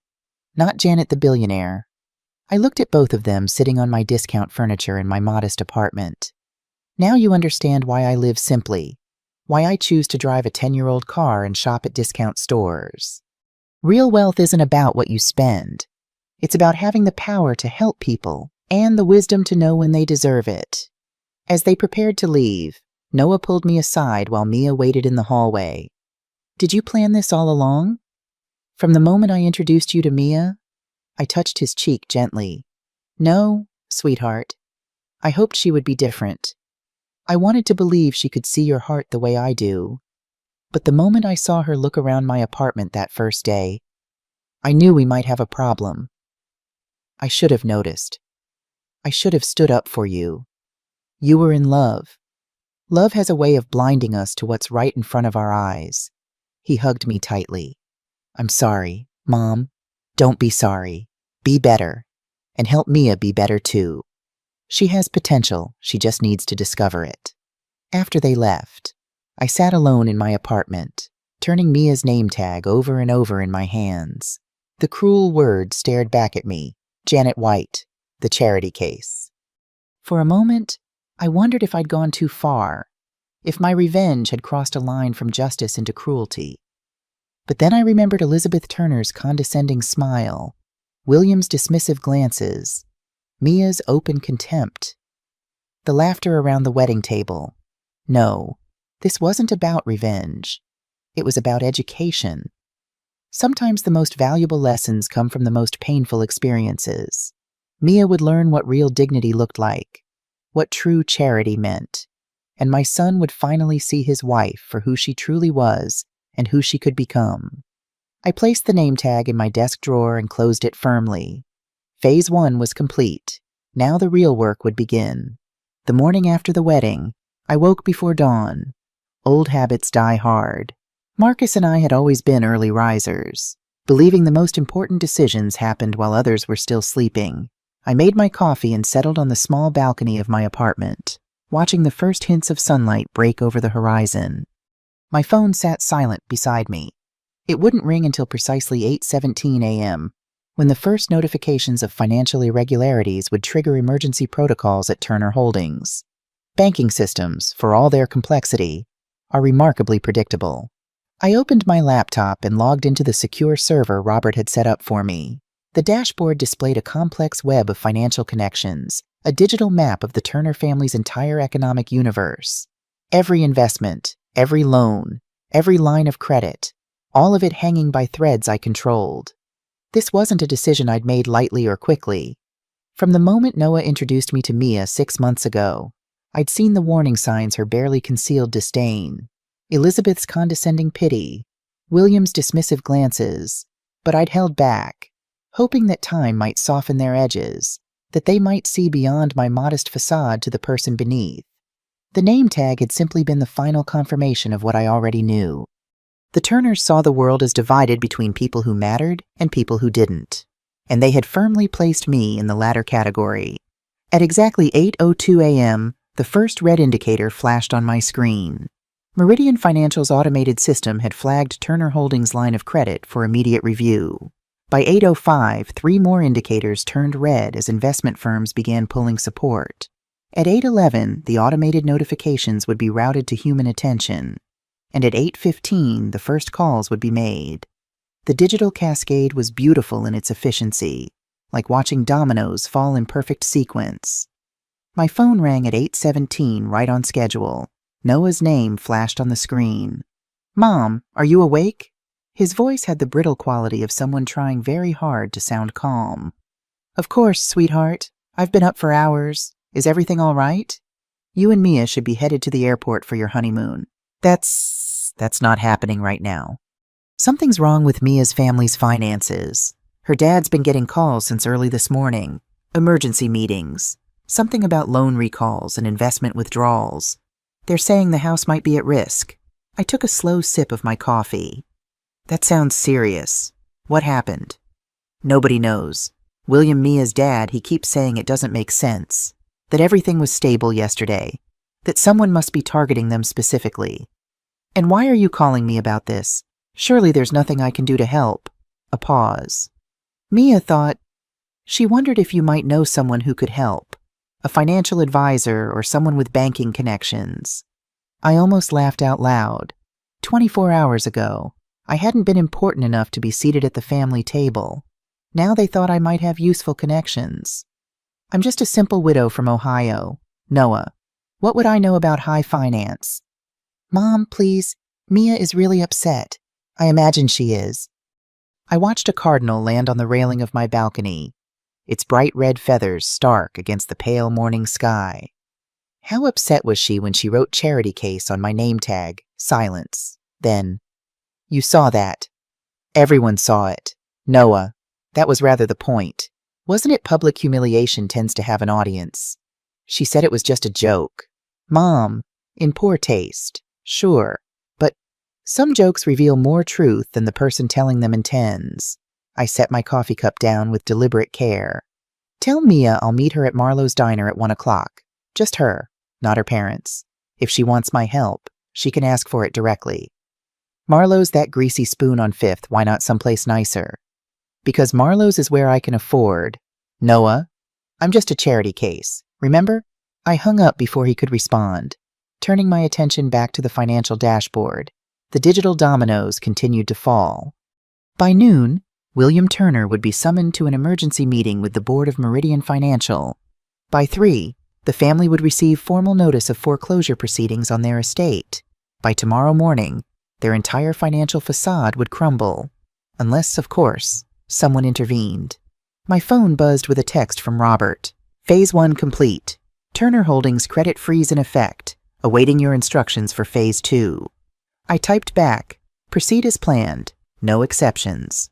A: not Janet the billionaire. I looked at both of them sitting on my discount furniture in my modest apartment. Now you understand why I live simply, why I choose to drive a 10-year-old car and shop at discount stores. Real wealth isn't about what you spend. It's about having the power to help people and the wisdom to know when they deserve it. As they prepared to leave, Noah pulled me aside while Mia waited in the hallway. Did you plan this all along? From the moment I introduced you to Mia, I touched his cheek gently. No, sweetheart. I hoped she would be different. I wanted to believe she could see your heart the way I do. But the moment I saw her look around my apartment that first day, I knew we might have a problem. I should have noticed. I should have stood up for you. You were in love. Love has a way of blinding us to what's right in front of our eyes. He hugged me tightly. I'm sorry, Mom. Don't be sorry. Be better. And help Mia be better too. She has potential. She just needs to discover it. After they left, I sat alone in my apartment, turning Mia's name tag over and over in my hands. The cruel word stared back at me. Janet White, the charity case. For a moment, I wondered if I'd gone too far, if my revenge had crossed a line from justice into cruelty. But then I remembered Elizabeth Turner's condescending smile, William's dismissive glances, Mia's open contempt, the laughter around the wedding table. No, this wasn't about revenge. It was about education. Sometimes the most valuable lessons come from the most painful experiences. Mia would learn what real dignity looked like, what true charity meant, and my son would finally see his wife for who she truly was and who she could become. I placed the name tag in my desk drawer and closed it firmly. Phase 1 was complete. Now the real work would begin. The morning after the wedding, I woke before dawn. Old habits die hard. Marcus and I had always been early risers, believing the most important decisions happened while others were still sleeping. I made my coffee and settled on the small balcony of my apartment, watching the first hints of sunlight break over the horizon. My phone sat silent beside me. It wouldn't ring until precisely 8:17 a.m., when the first notifications of financial irregularities would trigger emergency protocols at Turner Holdings. Banking systems, for all their complexity, are remarkably predictable. I opened my laptop and logged into the secure server Robert had set up for me. The dashboard displayed a complex web of financial connections, a digital map of the Turner family's entire economic universe. Every investment, every loan, every line of credit, all of it hanging by threads I controlled. This wasn't a decision I'd made lightly or quickly. From the moment Noah introduced me to Mia 6 months ago, I'd seen the warning signs: her barely concealed disdain, Elizabeth's condescending pity, William's dismissive glances, but I'd held back, hoping that time might soften their edges, that they might see beyond my modest facade to the person beneath. The name tag had simply been the final confirmation of what I already knew. The Turners saw the world as divided between people who mattered and people who didn't, and they had firmly placed me in the latter category. At exactly 8:02 a.m., the first red indicator flashed on my screen. Meridian Financial's automated system had flagged Turner Holdings' line of credit for immediate review. By 8:05, 3 more indicators turned red as investment firms began pulling support. At 8:11, the automated notifications would be routed to human attention, and at 8:15, the first calls would be made. The digital cascade was beautiful in its efficiency, like watching dominoes fall in perfect sequence. My phone rang at 8:17, right on schedule. Noah's name flashed on the screen. "Mom, are you awake?" His voice had the brittle quality of someone trying very hard to sound calm. "Of course, sweetheart. I've been up for hours. Is everything all right? You and Mia should be headed to the airport for your honeymoon." That's not happening right now. Something's wrong with Mia's family's finances. Her dad's been getting calls since early this morning. Emergency meetings. Something about loan recalls and investment withdrawals. They're saying the house might be at risk. I took a slow sip of my coffee. That sounds serious. What happened? Nobody knows. William, Mia's dad, he keeps saying it doesn't make sense. That everything was stable yesterday. That someone must be targeting them specifically. "And why are you calling me about this? Surely there's nothing I can do to help." A pause. Mia thought, she wondered if you might know someone who could help. A financial advisor or someone with banking connections. I almost laughed out loud. 24 hours ago, I hadn't been important enough to be seated at the family table. Now they thought I might have useful connections. "I'm just a simple widow from Ohio. Noah. What would I know about high finance?" "Mom, please. Mia is really upset. I imagine she is." I watched a cardinal land on the railing of my balcony, its bright red feathers stark against the pale morning sky. How upset was she when she wrote charity case on my name tag? Silence. Then, "You saw that." Everyone saw it. Noah. That was rather the point. Wasn't it public humiliation tends to have an audience? She said it was just a joke. Mom. In poor taste. Sure. But some jokes reveal more truth than the person telling them intends. I set my coffee cup down with deliberate care. "Tell Mia I'll meet her at Marlowe's diner at 1 o'clock. Just her, not her parents. If she wants my help, she can ask for it directly. Marlowe's that greasy spoon on 5th, why not someplace nicer? Because Marlowe's is where I can afford. Noah, I'm just a charity case, remember?" I hung up before he could respond, turning my attention back to the financial dashboard. The digital dominoes continued to fall. By noon, William Turner would be summoned to an emergency meeting with the board of Meridian Financial. By 3, the family would receive formal notice of foreclosure proceedings on their estate. By tomorrow morning, their entire financial facade would crumble. Unless, of course, someone intervened. My phone buzzed with a text from Robert. "Phase 1 complete. Turner Holdings credit freeze in effect. Awaiting your instructions for Phase 2. I typed back, "Proceed as planned. No exceptions."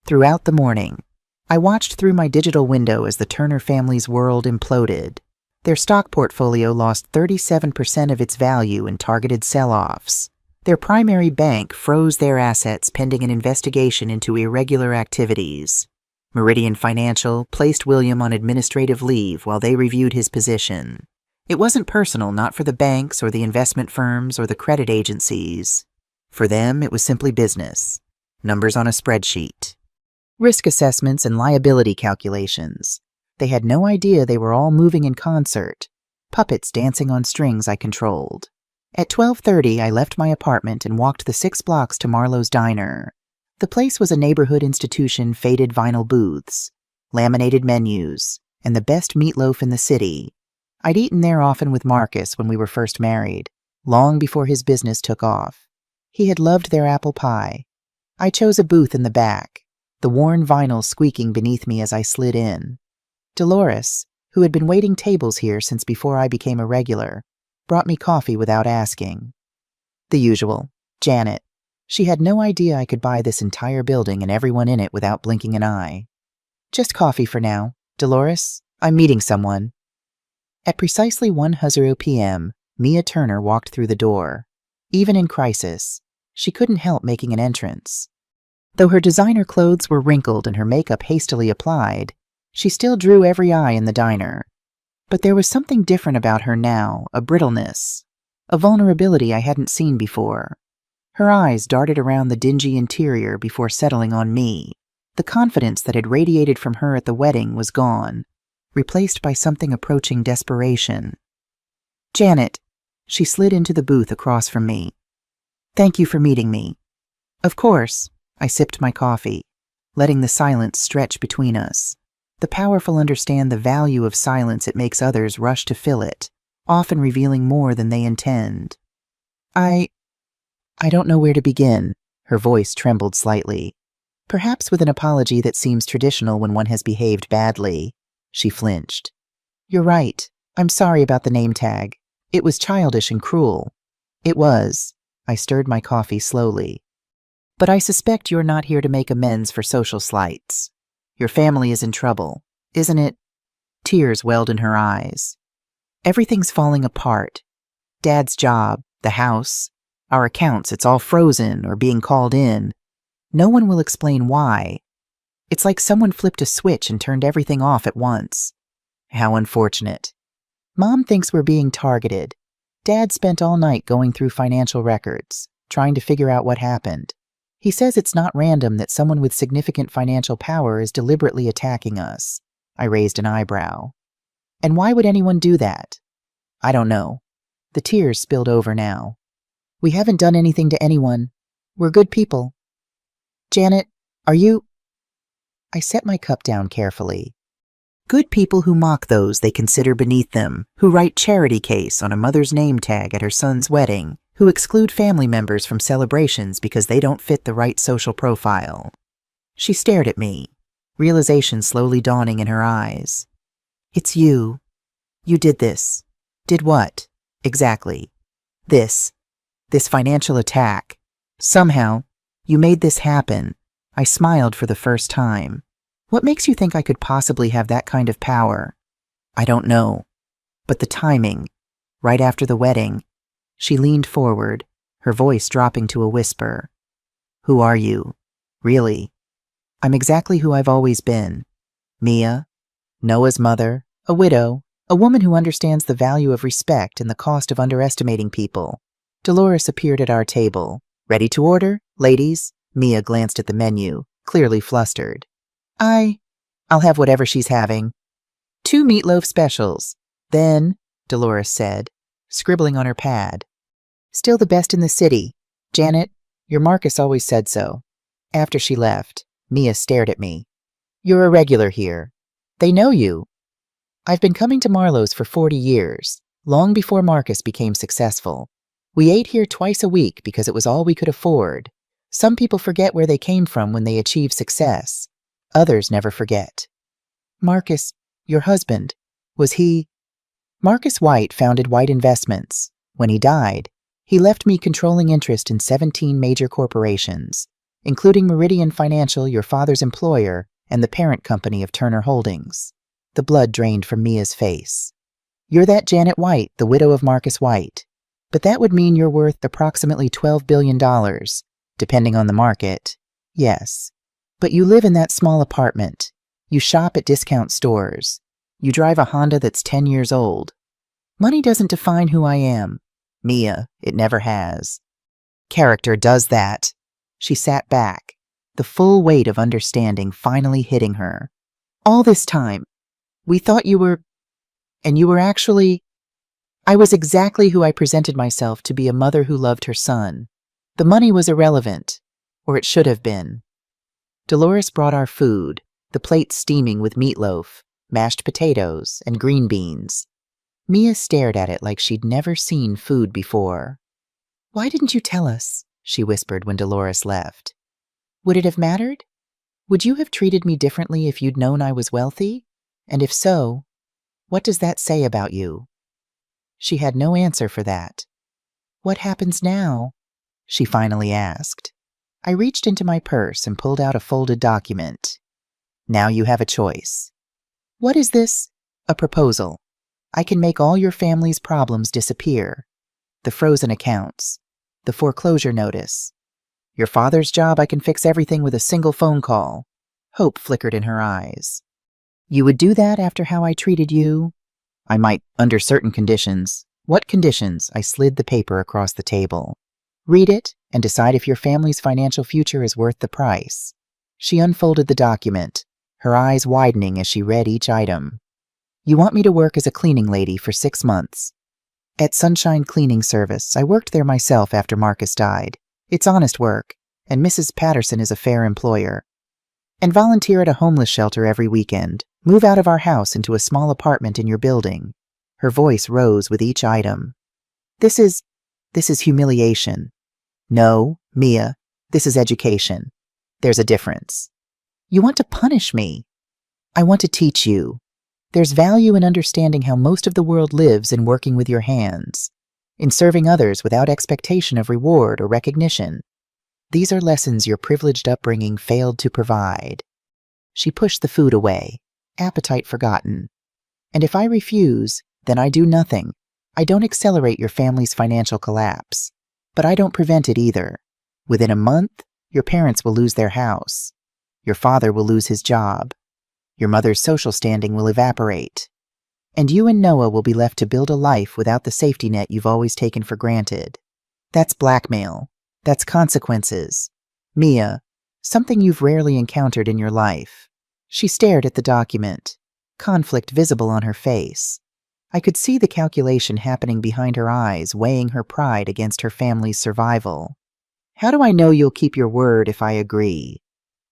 A: Throughout the morning, I watched through my digital window as the Turner family's world imploded. Their stock portfolio lost 37% of its value in targeted sell-offs. Their primary bank froze their assets pending an investigation into irregular activities. Meridian Financial placed William on administrative leave while they reviewed his position. It wasn't personal, not for the banks or the investment firms or the credit agencies. For them, it was simply business. Numbers on a spreadsheet. Risk assessments and liability calculations. They had no idea they were all moving in concert, puppets dancing on strings I controlled. At 12:30, I left my apartment and walked the 6 blocks to Marlowe's Diner. The place was a neighborhood institution, faded vinyl booths, laminated menus, and the best meatloaf in the city. I'd eaten there often with Marcus when we were first married, long before his business took off. He had loved their apple pie. I chose a booth in the back, the worn vinyl squeaking beneath me as I slid in. Dolores, who had been waiting tables here since before I became a regular, brought me coffee without asking. The usual, Janet. She had no idea I could buy this entire building and everyone in it without blinking an eye. Just coffee for now. Dolores, I'm meeting someone. At precisely 1:00 p.m., Mia Turner walked through the door. Even in crisis, she couldn't help making an entrance. Though her designer clothes were wrinkled and her makeup hastily applied, she still drew every eye in the diner. But there was something different about her now, a brittleness, a vulnerability I hadn't seen before. Her eyes darted around the dingy interior before settling on me. The confidence that had radiated from her at the wedding was gone, replaced by something approaching desperation. Janet, she slid into the booth across from me. Thank you for meeting me. Of course, I sipped my coffee, letting the silence stretch between us. The powerful understand the value of silence it makes others rush to fill it, often revealing more than they intend. I don't know where to begin. Her voice trembled slightly. Perhaps with an apology that seems traditional when one has behaved badly. She flinched. You're right. I'm sorry about the name tag. It was childish and cruel. It was. I stirred my coffee slowly. But I suspect you're not here to make amends for social slights. Your family is in trouble, isn't it? Tears welled in her eyes. Everything's falling apart. Dad's job, the house, our accounts, it's all frozen or being called in. No one will explain why. It's like someone flipped a switch and turned everything off at once. How unfortunate. Mom thinks we're being targeted. Dad spent all night going through financial records, trying to figure out what happened. He says it's not random that someone with significant financial power is deliberately attacking us. I raised an eyebrow. And why would anyone do that? I don't know. The tears spilled over now. We haven't done anything to anyone. We're good people. Janet, are you... I set my cup down carefully. Good people who mock those they consider beneath them, who write charity case on a mother's name tag at her son's wedding, who exclude family members from celebrations because they don't fit the right social profile. She stared at me, realization slowly dawning in her eyes. It's you. You did this. Did what? Exactly. This financial attack. Somehow, you made this happen. I smiled for the first time. What makes you think I could possibly have that kind of power? I don't know. But the timing, right after the wedding, she leaned forward, her voice dropping to a whisper. Who are you? Really? I'm exactly who I've always been. Mia, Noah's mother, a widow, a woman who understands the value of respect and the cost of underestimating people. Dolores appeared at our table. Ready to order, ladies? Mia glanced at the menu, clearly flustered. I'll have whatever she's having. 2 meatloaf specials. Then, Dolores said, scribbling on her pad. Still the best in the city. Janet, your Marcus always said so. After she left, Mia stared at me. You're a regular here. They know you. I've been coming to Marlowe's for 40 years, long before Marcus became successful. We ate here twice a week because it was all we could afford. Some people forget where they came from when they achieve success. Others never forget. Marcus, your husband, was he? Marcus White founded White Investments. When he died, he left me controlling interest in 17 major corporations, including Meridian Financial, your father's employer, and the parent company of Turner Holdings. The blood drained from Mia's face. You're that Janet White, the widow of Marcus White. But that would mean you're worth approximately $12 billion, depending on the market. Yes. But you live in that small apartment. You shop at discount stores. You drive a Honda that's 10 years old. Money doesn't define who I am. Mia, it never has. Character does that. She sat back, the full weight of understanding finally hitting her. All this time, we thought you were... And you were actually... I was exactly who I presented myself to be, a mother who loved her son. The money was irrelevant, or it should have been. Dolores brought our food, the plate steaming with meatloaf, mashed potatoes, and green beans. Mia stared at it like she'd never seen food before. "Why didn't you tell us?" she whispered when Dolores left. "Would it have mattered? Would you have treated me differently if you'd known I was wealthy? And if so, what does that say about you?" She had no answer for that. "What happens now?" she finally asked. I reached into my purse and pulled out a folded document. "Now you have a choice." "What is this?" "A proposal. I can make all your family's problems disappear. The frozen accounts. The foreclosure notice. Your father's job, I can fix everything with a single phone call." Hope flickered in her eyes. "You would do that after how I treated you?" "I might, under certain conditions." "What conditions?" I slid the paper across the table. "Read it and decide if your family's financial future is worth the price." She unfolded the document, her eyes widening as she read each item. "You want me to work as a cleaning lady for 6 months. At Sunshine Cleaning Service, I worked there myself after Marcus died. It's honest work, and Mrs. Patterson is a fair employer. And volunteer at a homeless shelter every weekend. Move out of our house into a small apartment in your building." Her voice rose with each item. This is humiliation." "No, Mia, this is education. There's a difference." "You want to punish me." "I want to teach you. There's value in understanding how most of the world lives in working with your hands, in serving others without expectation of reward or recognition. These are lessons your privileged upbringing failed to provide." She pushed the food away, appetite forgotten. "And if I refuse, then I do nothing. I don't accelerate your family's financial collapse, but I don't prevent it either. Within a month, your parents will lose their house. Your father will lose his job. Your mother's social standing will evaporate. And you and Noah will be left to build a life without the safety net you've always taken for granted. That's blackmail. That's consequences. Mia, something you've rarely encountered in your life." She stared at the document, conflict visible on her face. I could see the calculation happening behind her eyes, weighing her pride against her family's survival. "How do I know you'll keep your word if I agree?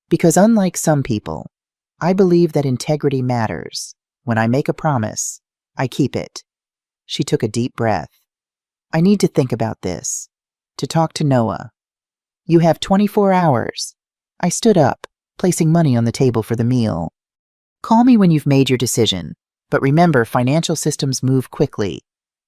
A: Because unlike some people, I believe that integrity matters. When I make a promise, I keep it." She took a deep breath. "I need to think about this. To talk to Noah. You have 24 hours. I stood up, placing money on the table for the meal. "Call me when you've made your decision. But remember, financial systems move quickly.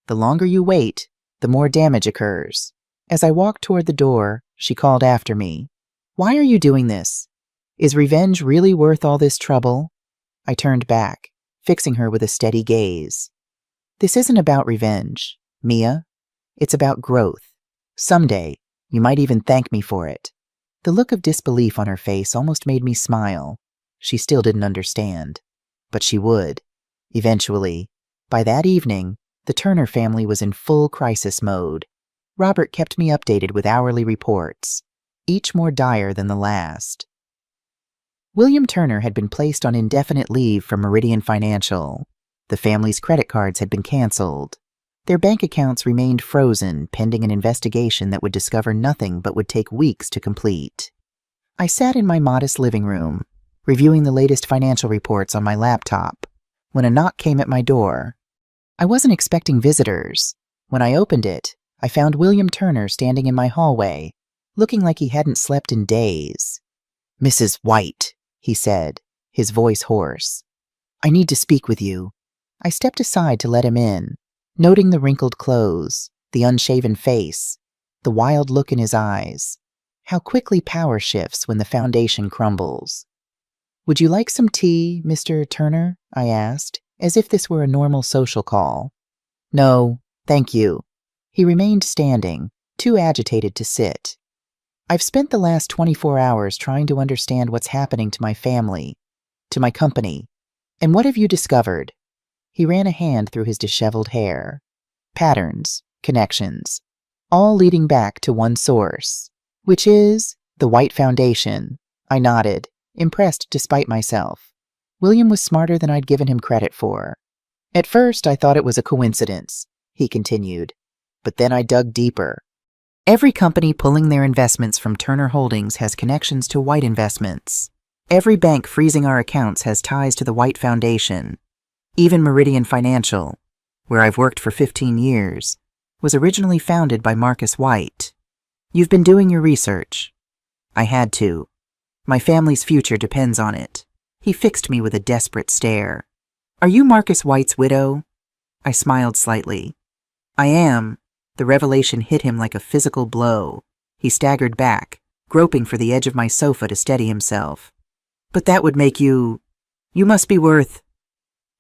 A: The longer you wait, the more damage occurs." As I walked toward the door, she called after me. "Why are you doing this? Is revenge really worth all this trouble?" I turned back, fixing her with a steady gaze. "This isn't about revenge, Mia. It's about growth. Someday, you might even thank me for it." The look of disbelief on her face almost made me smile. She still didn't understand. But she would. Eventually. By that evening, the Turner family was in full crisis mode. Robert kept me updated with hourly reports, each more dire than the last. William Turner had been placed on indefinite leave from Meridian Financial. The family's credit cards had been canceled. Their bank accounts remained frozen, pending an investigation that would discover nothing but would take weeks to complete. I sat in my modest living room, reviewing the latest financial reports on my laptop, when a knock came at my door. I wasn't expecting visitors. When I opened it, I found William Turner standing in my hallway, looking like he hadn't slept in days. "Mrs. White," he said, his voice hoarse. "I need to speak with you." I stepped aside to let him in, noting the wrinkled clothes, the unshaven face, the wild look in his eyes. How quickly power shifts when the foundation crumbles. "Would you like some tea, Mr. Turner?" I asked, as if this were a normal social call. No, thank you. He remained standing, too agitated to sit. I've spent the last 24 hours trying to understand what's happening to my family, to my company. And what have you discovered? He ran a hand through his disheveled hair. Patterns, connections, all leading back to one source, which is the White Foundation. I nodded, impressed despite myself. William was smarter than I'd given him credit for. At first, I thought it was a coincidence, he continued, but then I dug deeper. Every company pulling their investments from Turner Holdings has connections to White Investments. Every bank freezing our accounts has ties to the White Foundation. Even Meridian Financial, where I've worked for 15 years, was originally founded by Marcus White. You've been doing your research. I had to. My family's future depends on it. He fixed me with a desperate stare. Are you Marcus White's widow? I smiled slightly. I am. The revelation hit him like a physical blow. He staggered back, groping for the edge of my sofa to steady himself. But that would make you... You must be worth...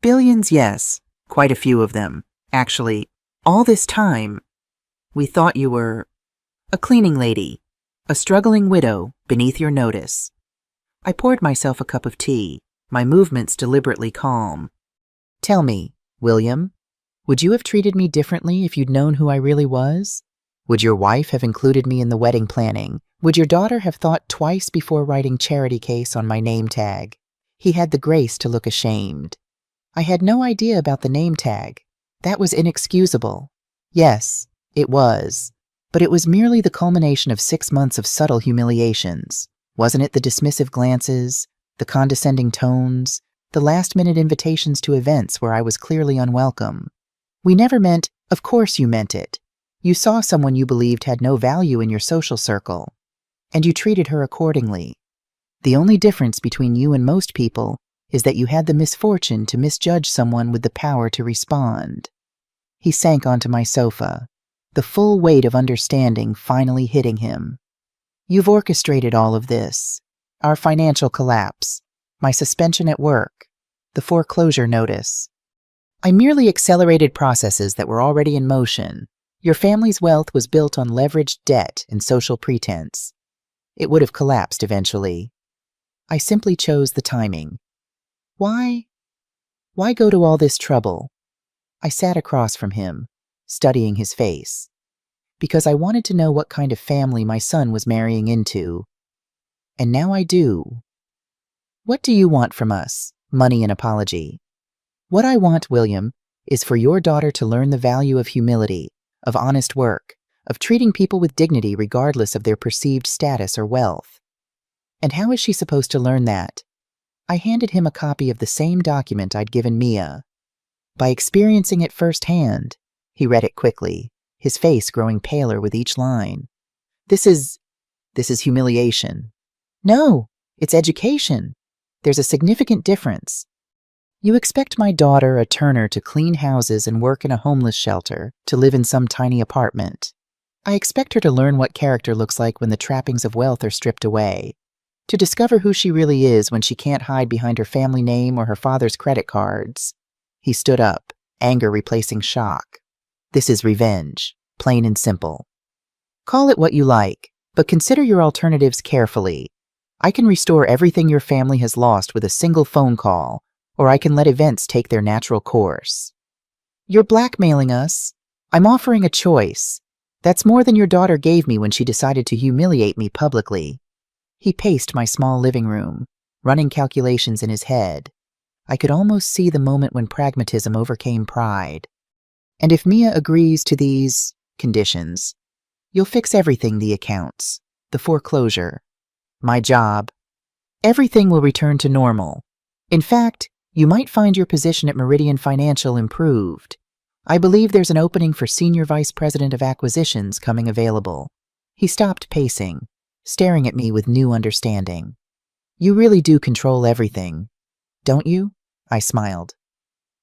A: Billions, yes. Quite a few of them. Actually, all this time, we thought you were... a cleaning lady. A struggling widow beneath your notice. I poured myself a cup of tea, my movements deliberately calm. Tell me, William, would you have treated me differently if you'd known who I really was? Would your wife have included me in the wedding planning? Would your daughter have thought twice before writing charity case on my name tag? He had the grace to look ashamed. I had no idea about the name tag. That was inexcusable. Yes, it was. But it was merely the culmination of 6 months of subtle humiliations. Wasn't it the dismissive glances, the condescending tones, the last-minute invitations to events where I was clearly unwelcome? We never meant, of course you meant it. You saw someone you believed had no value in your social circle, and you treated her accordingly. The only difference between you and most people is that you had the misfortune to misjudge someone with the power to respond. He sank onto my sofa, the full weight of understanding finally hitting him. You've orchestrated all of this. Our financial collapse, my suspension at work, the foreclosure notice. I merely accelerated processes that were already in motion. Your family's wealth was built on leveraged debt and social pretense. It would have collapsed eventually. I simply chose the timing. Why go to all this trouble? I sat across from him, studying his face, because I wanted to know what kind of family my son was marrying into. And now I do. What do you want from us? Money and apology. What I want, William, is for your daughter to learn the value of humility, of honest work, of treating people with dignity regardless of their perceived status or wealth. And how is she supposed to learn that? I handed him a copy of the same document I'd given Mia. By experiencing it firsthand, he read it quickly, his face growing paler with each line. This is humiliation. No, it's education. There's a significant difference. You expect my daughter, a Turner, to clean houses and work in a homeless shelter, to live in some tiny apartment. I expect her to learn what character looks like when the trappings of wealth are stripped away, to discover who she really is when she can't hide behind her family name or her father's credit cards. He stood up, anger replacing shock. This is revenge, plain and simple. Call it what you like, but consider your alternatives carefully. I can restore everything your family has lost with a single phone call, or I can let events take their natural course. You're blackmailing us. I'm offering a choice. That's more than your daughter gave me when she decided to humiliate me publicly. He paced my small living room, running calculations in his head. I could almost see the moment when pragmatism overcame pride. And if Mia agrees to these conditions, you'll fix everything: the accounts, the foreclosure, my job. Everything will return to normal. In fact, you might find your position at Meridian Financial improved. I believe there's an opening for Senior Vice President of Acquisitions coming available. He stopped pacing, staring at me with new understanding. You really do control everything, don't you? I smiled.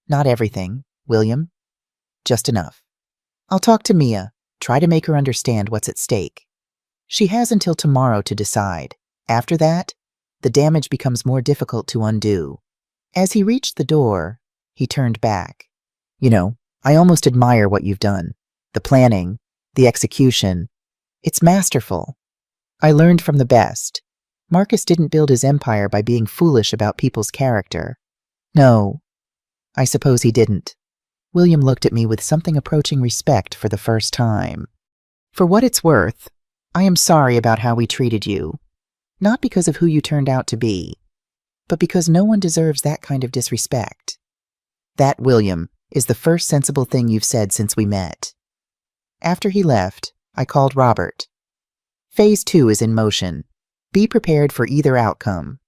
A: Not everything, William. Just enough. I'll talk to Mia, try to make her understand what's at stake. She has until tomorrow to decide. After that, the damage becomes more difficult to undo. As he reached the door, he turned back. You know, I almost admire what you've done. The planning, the execution. It's masterful. I learned from the best. Marcus didn't build his empire by being foolish about people's character. No, I suppose he didn't. William looked at me with something approaching respect for the first time. For what it's worth, I am sorry about how we treated you. Not because of who you turned out to be, but because no one deserves that kind of disrespect. That, William, is the first sensible thing you've said since we met. After he left, I called Robert. Phase 2 is in motion. Be prepared for either outcome.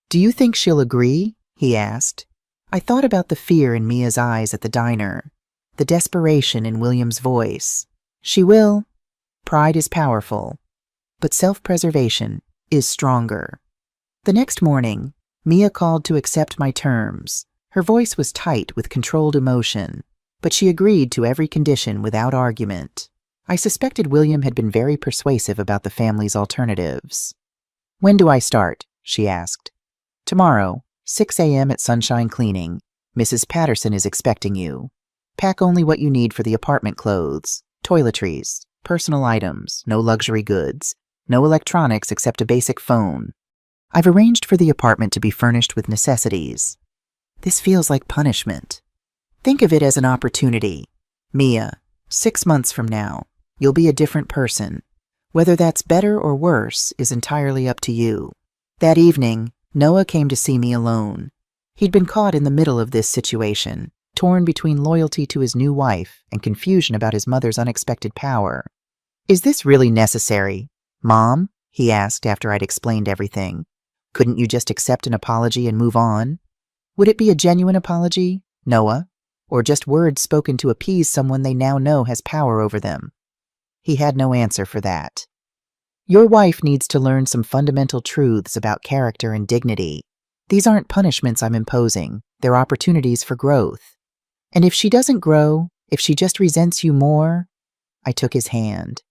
A: Do you think she'll agree? He asked. I thought about the fear in Mia's eyes at the diner, the desperation in William's voice. She will. Pride is powerful, but self-preservation is stronger. The next morning, Mia called to accept my terms. Her voice was tight with controlled emotion, but she agreed to every condition without argument. I suspected William had been very persuasive about the family's alternatives. When do I start? She asked. Tomorrow, 6 a.m. at Sunshine Cleaning. Mrs. Patterson is expecting you. Pack only what you need for the apartment clothes, toiletries, personal items, no luxury goods, no electronics except a basic phone. I've arranged for the apartment to be furnished with necessities. This feels like punishment. Think of it as an opportunity. Mia, 6 months from now, you'll be a different person. Whether that's better or worse is entirely up to you. That evening, Noah came to see me alone. He'd been caught in the middle of this situation, torn between loyalty to his new wife and confusion about his mother's unexpected power. Is this really necessary, Mom? He asked after I'd explained everything. Couldn't you just accept an apology and move on? Would it be a genuine apology, Noah, or just words spoken to appease someone they now know has power over them? He had no answer for that. Your wife needs to learn some fundamental truths about character and dignity. These aren't punishments I'm imposing, they're opportunities for growth. And if she doesn't grow, if she just resents you more, I took his hand.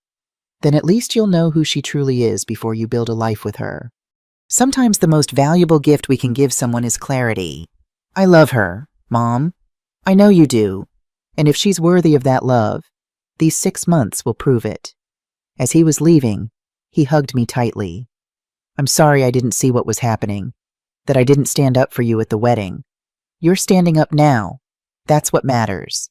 A: Then at least you'll know who she truly is before you build a life with her. Sometimes the most valuable gift we can give someone is clarity. I love her, Mom. I know you do. And if she's worthy of that love, these 6 months will prove it. As he was leaving, he hugged me tightly. I'm sorry I didn't see what was happening, that I didn't stand up for you at the wedding. You're standing up now. That's what matters.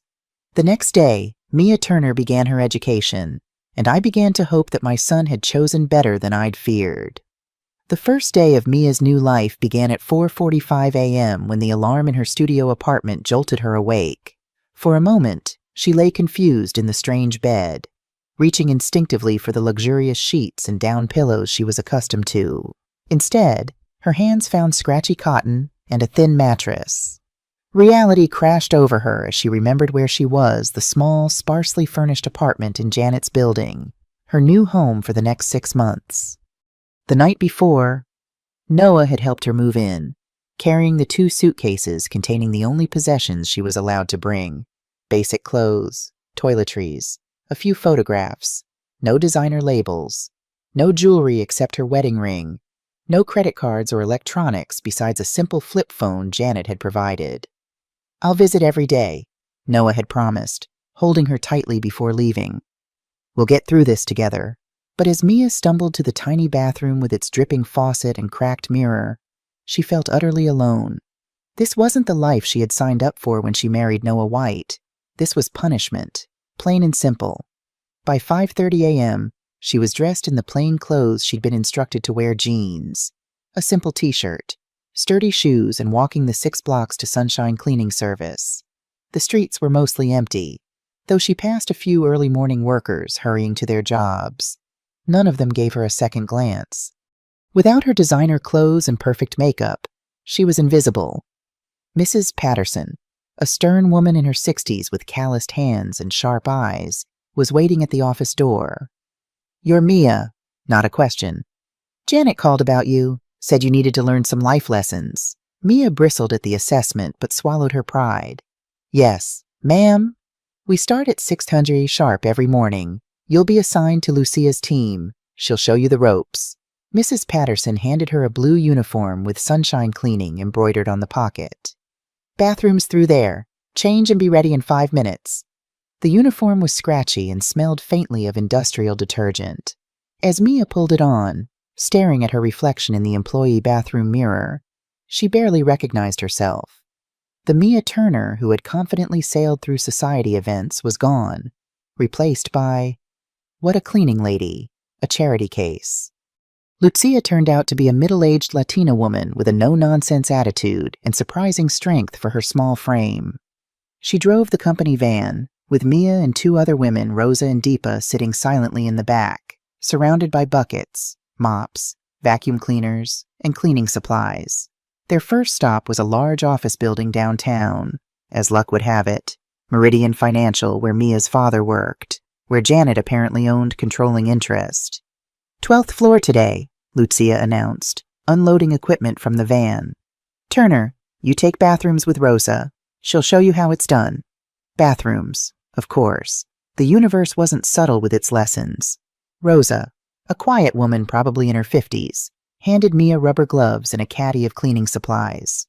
A: The next day, Mia Turner began her education, and I began to hope that my son had chosen better than I'd feared. The first day of Mia's new life began at 4:45 a.m. when the alarm in her studio apartment jolted her awake. For a moment, she lay confused in the strange bed, reaching instinctively for the luxurious sheets and down pillows she was accustomed to. Instead, her hands found scratchy cotton and a thin mattress. Reality crashed over her as she remembered where she was, the small, sparsely furnished apartment in Janet's building, her new home for the next 6 months. The night before, Noah had helped her move in, carrying the 2 suitcases containing the only possessions she was allowed to bring: basic clothes, toiletries, a few photographs, no designer labels, no jewelry except her wedding ring, no credit cards or electronics besides a simple flip phone Janet had provided. I'll visit every day, Noah had promised, holding her tightly before leaving. We'll get through this together. But as Mia stumbled to the tiny bathroom with its dripping faucet and cracked mirror, she felt utterly alone. This wasn't the life she had signed up for when she married Noah White. This was punishment, plain and simple. By 5:30 a.m., she was dressed in the plain clothes she'd been instructed to wear: jeans, a simple t-shirt, sturdy shoes, and walking the 6 blocks to Sunshine Cleaning Service. The streets were mostly empty, though she passed a few early morning workers hurrying to their jobs. None of them gave her a second glance. Without her designer clothes and perfect makeup, she was invisible. Mrs. Patterson, a stern woman in her 60s with calloused hands and sharp eyes, was waiting at the office door. You're Mia, not a question. Janet called about you, said you needed to learn some life lessons. Mia bristled at the assessment but swallowed her pride. Yes, ma'am. We start at 600 sharp every morning. You'll be assigned to Lucia's team. She'll show you the ropes. Mrs. Patterson handed her a blue uniform with Sunshine Cleaning embroidered on the pocket. Bathrooms through there, Change and be ready in 5 minutes. The uniform was scratchy and smelled faintly of industrial detergent. As Mia pulled it on, staring at her reflection in the employee bathroom mirror, she barely recognized herself. The Mia Turner who had confidently sailed through society events was gone, replaced by, what a cleaning lady, a charity case. Lucia turned out to be a middle-aged Latina woman with a no-nonsense attitude and surprising strength for her small frame. She drove the company van, with Mia and 2 other women, Rosa and Deepa, sitting silently in the back, surrounded by buckets, mops, vacuum cleaners, and cleaning supplies. Their first stop was a large office building downtown. As luck would have it, Meridian Financial, where Mia's father worked, where Janet apparently owned controlling interest. 12th floor today, Lucia announced, unloading equipment from the van. Turner, you take bathrooms with Rosa. She'll show you how it's done. Bathrooms, of course. The universe wasn't subtle with its lessons. Rosa, a quiet woman probably in her 50s, handed Mia rubber gloves and a caddy of cleaning supplies.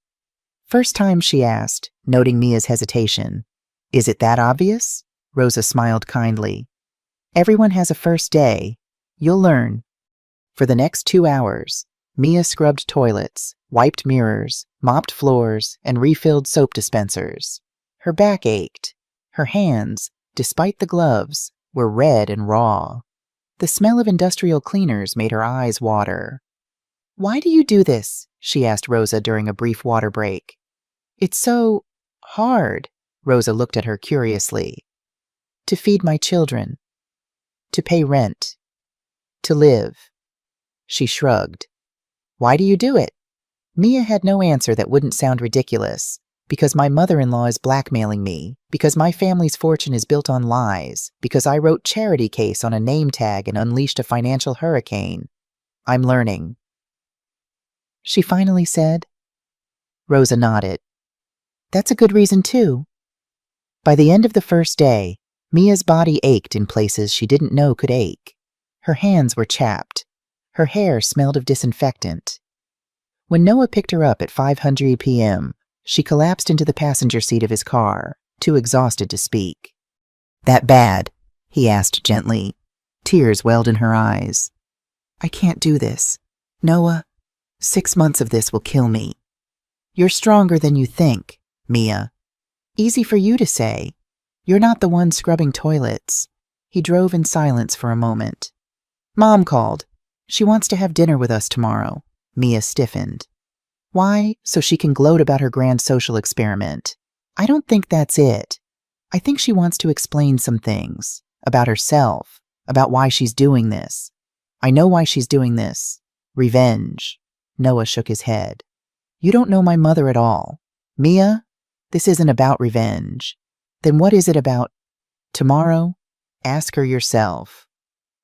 A: First time, she asked, noting Mia's hesitation. Is it that obvious? Rosa smiled kindly. Everyone has a first day. You'll learn. For the next 2 hours, Mia scrubbed toilets, wiped mirrors, mopped floors, and refilled soap dispensers. Her back ached. Her hands, despite the gloves, were red and raw. The smell of industrial cleaners made her eyes water. Why do you do this? She asked Rosa during a brief water break. It's so hard. Rosa looked at her curiously. To feed my children. To pay rent. To live. She shrugged. Why do you do it? Mia had no answer that wouldn't sound ridiculous. Because my mother-in-law is blackmailing me. Because my family's fortune is built on lies. Because I wrote charity case on a name tag and unleashed a financial hurricane. I'm learning. She finally said. Rosa nodded. That's a good reason too. By the end of the first day, Mia's body ached in places she didn't know could ache. Her hands were chapped. Her hair smelled of disinfectant. When Noah picked her up at 5:00 p.m., she collapsed into the passenger seat of his car, too exhausted to speak. That bad? He asked gently. Tears welled in her eyes. I can't do this. Noah, 6 months of this will kill me. You're stronger than you think, Mia. Easy for you to say. You're not the one scrubbing toilets. He drove in silence for a moment. Mom called. She wants to have dinner with us tomorrow. Mia stiffened. Why? So she can gloat about her grand social experiment. I don't think that's it. I think she wants to explain some things. About herself. About why she's doing this. I know why she's doing this. Revenge. Noah shook his head. You don't know my mother at all. Mia, this isn't about revenge. Then what is it about? Tomorrow? Ask her yourself.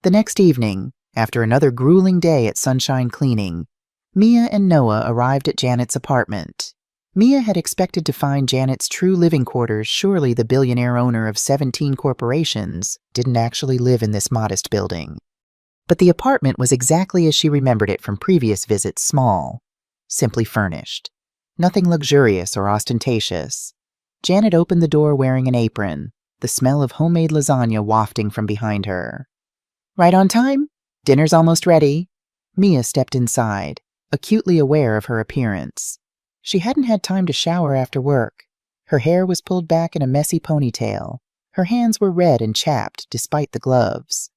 A: The next evening, after another grueling day at Sunshine Cleaning, Mia and Noah arrived at Janet's apartment. Mia had expected to find Janet's true living quarters. Surely the billionaire owner of 17 corporations didn't actually live in this modest building. But the apartment was exactly as she remembered it from previous visits, small, simply furnished. Nothing luxurious or ostentatious. Janet opened the door wearing an apron, the smell of homemade lasagna wafting from behind her. Right on time? Dinner's almost ready. Mia stepped inside, acutely aware of her appearance. She hadn't had time to shower after work. Her hair was pulled back in a messy ponytail. Her hands were red and chapped despite the gloves.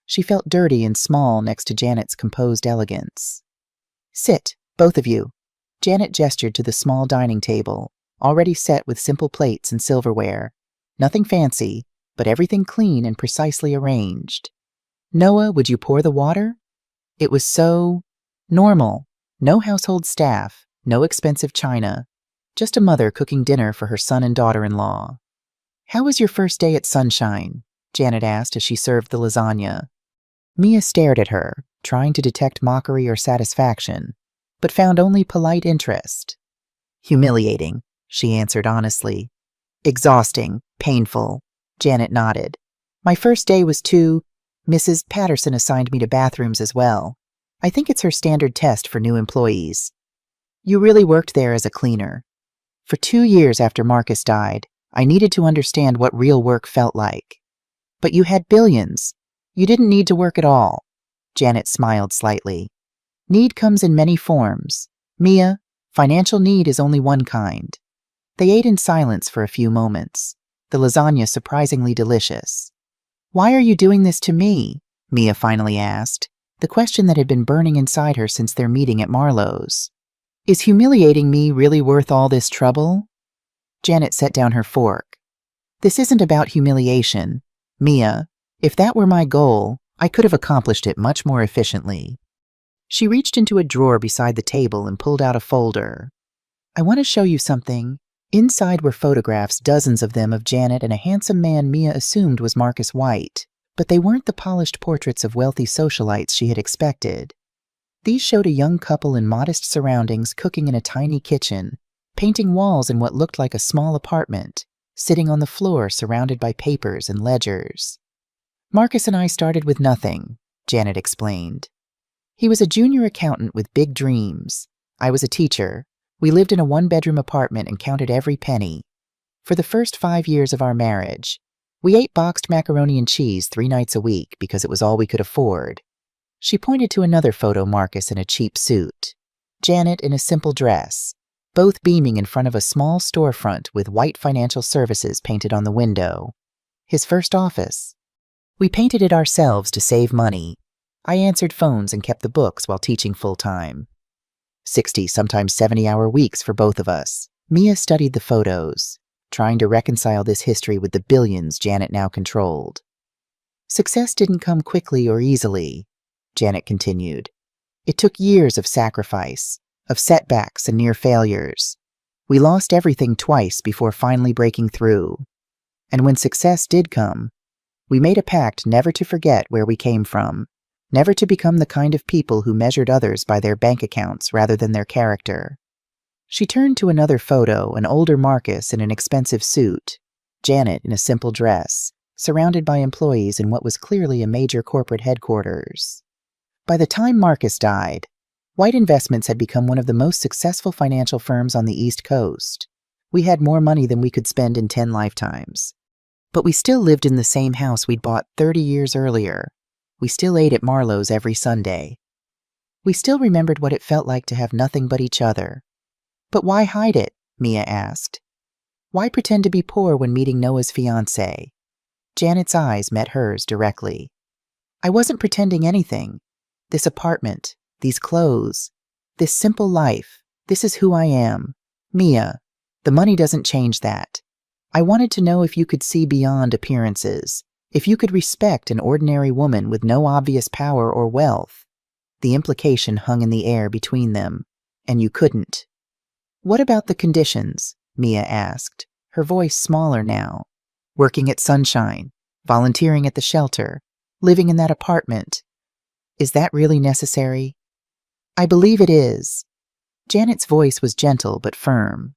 A: She felt dirty and small next to Janet's composed elegance. Sit, both of you. Janet gestured to the small dining table, already set with simple plates and silverware. Nothing fancy, but everything clean and precisely arranged. Noah, would you pour the water? It was so normal. No household staff, no expensive china. Just a mother cooking dinner for her son and daughter-in-law. How was your first day at Sunshine? Janet asked as she served the lasagna. Mia stared at her, trying to detect mockery or satisfaction, but found only polite interest. Humiliating, she answered honestly. Exhausting, painful, Janet nodded. My first day was too. Mrs. Patterson assigned me to bathrooms as well. I think it's her standard test for new employees. You really worked there as a cleaner. For 2 years after Marcus died, I needed to understand what real work felt like. But you had billions. You didn't need to work at all. Janet smiled slightly. Need comes in many forms. Mia, financial need is only one kind. They ate in silence for a few moments, the lasagna surprisingly delicious. Why are you doing this to me? Mia finally asked, the question that had been burning inside her since their meeting at Marlowe's. Is humiliating me really worth all this trouble? Janet set down her fork. This isn't about humiliation. Mia, if that were my goal, I could have accomplished it much more efficiently. She reached into a drawer beside the table and pulled out a folder. I want to show you something. Inside were photographs, dozens of them, of Janet and a handsome man Mia assumed was Marcus White, but they weren't the polished portraits of wealthy socialites she had expected. These showed a young couple in modest surroundings cooking in a tiny kitchen, painting walls in what looked like a small apartment, sitting on the floor surrounded by papers and ledgers. Marcus and I started with nothing, Janet explained. He was a junior accountant with big dreams. I was a teacher. We lived in a one-bedroom apartment and counted every penny. For the first 5 years of our marriage, we ate boxed macaroni and cheese 3 nights a week because it was all we could afford. She pointed to another photo, Marcus in a cheap suit, Janet in a simple dress, both beaming in front of a small storefront with White Financial Services painted on the window. His first office. We painted it ourselves to save money. I answered phones and kept the books while teaching full-time. 60, sometimes 70-hour weeks for both of us. Mia studied the photos, trying to reconcile this history with the billions Janet now controlled. Success didn't come quickly or easily, Janet continued. It took years of sacrifice, of setbacks and near failures. We lost everything twice before finally breaking through. And when success did come, we made a pact never to forget where we came from, never to become the kind of people who measured others by their bank accounts rather than their character. She turned to another photo, an older Marcus in an expensive suit, Janet in a simple dress, surrounded by employees in what was clearly a major corporate headquarters. By the time Marcus died, White Investments had become one of the most successful financial firms on the East Coast. We had more money than we could spend in 10 lifetimes. But we still lived in the same house we'd bought 30 years earlier. We still ate at Marlowe's every Sunday. We still remembered what it felt like to have nothing but each other. But why hide it? Mia asked. Why pretend to be poor when meeting Noah's fiancé? Janet's eyes met hers directly. I wasn't pretending anything. This apartment, these clothes, this simple life, this is who I am. Mia, the money doesn't change that. I wanted to know if you could see beyond appearances, if you could respect an ordinary woman with no obvious power or wealth. The implication hung in the air between them, and you couldn't. What about the conditions? Mia asked, her voice smaller now. Working at Sunshine, volunteering at the shelter, living in that apartment. Is that really necessary? I believe it is. Janet's voice was gentle but firm.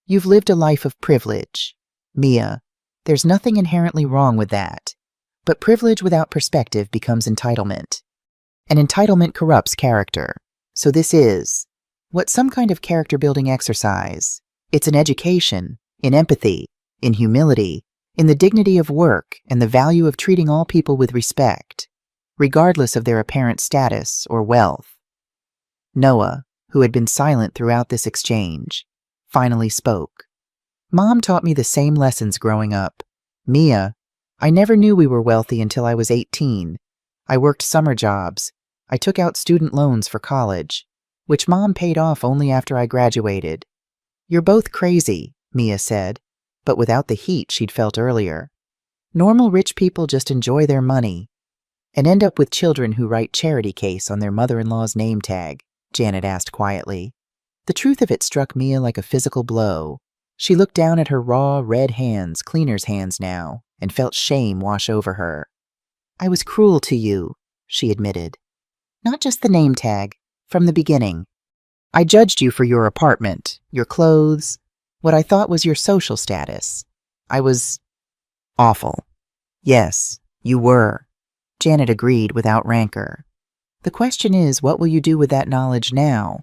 A: You've lived a life of privilege. Mia, there's nothing inherently wrong with that. But privilege without perspective becomes entitlement. And entitlement corrupts character. So this is some kind of character-building exercise. It's an education, in empathy, in humility, in the dignity of work and the value of treating all people with respect, regardless of their apparent status or wealth. Noah, who had been silent throughout this exchange, finally spoke. Mom taught me the same lessons growing up. Mia, I never knew we were wealthy until I was 18. I worked summer jobs. I took out student loans for college, which Mom paid off only after I graduated. You're both crazy, Mia said, but without the heat she'd felt earlier. Normal rich people just enjoy their money and end up with children who write charity case on their mother-in-law's name tag, Janet asked quietly. The truth of it struck Mia like a physical blow. She looked down at her raw, red hands, cleaner's hands now, and felt shame wash over her. I was cruel to you, she admitted. Not just the name tag, from the beginning. I judged you for your apartment, your clothes, what I thought was your social status. I was awful. Yes, you were, Janet agreed without rancor. The question is, what will you do with that knowledge now?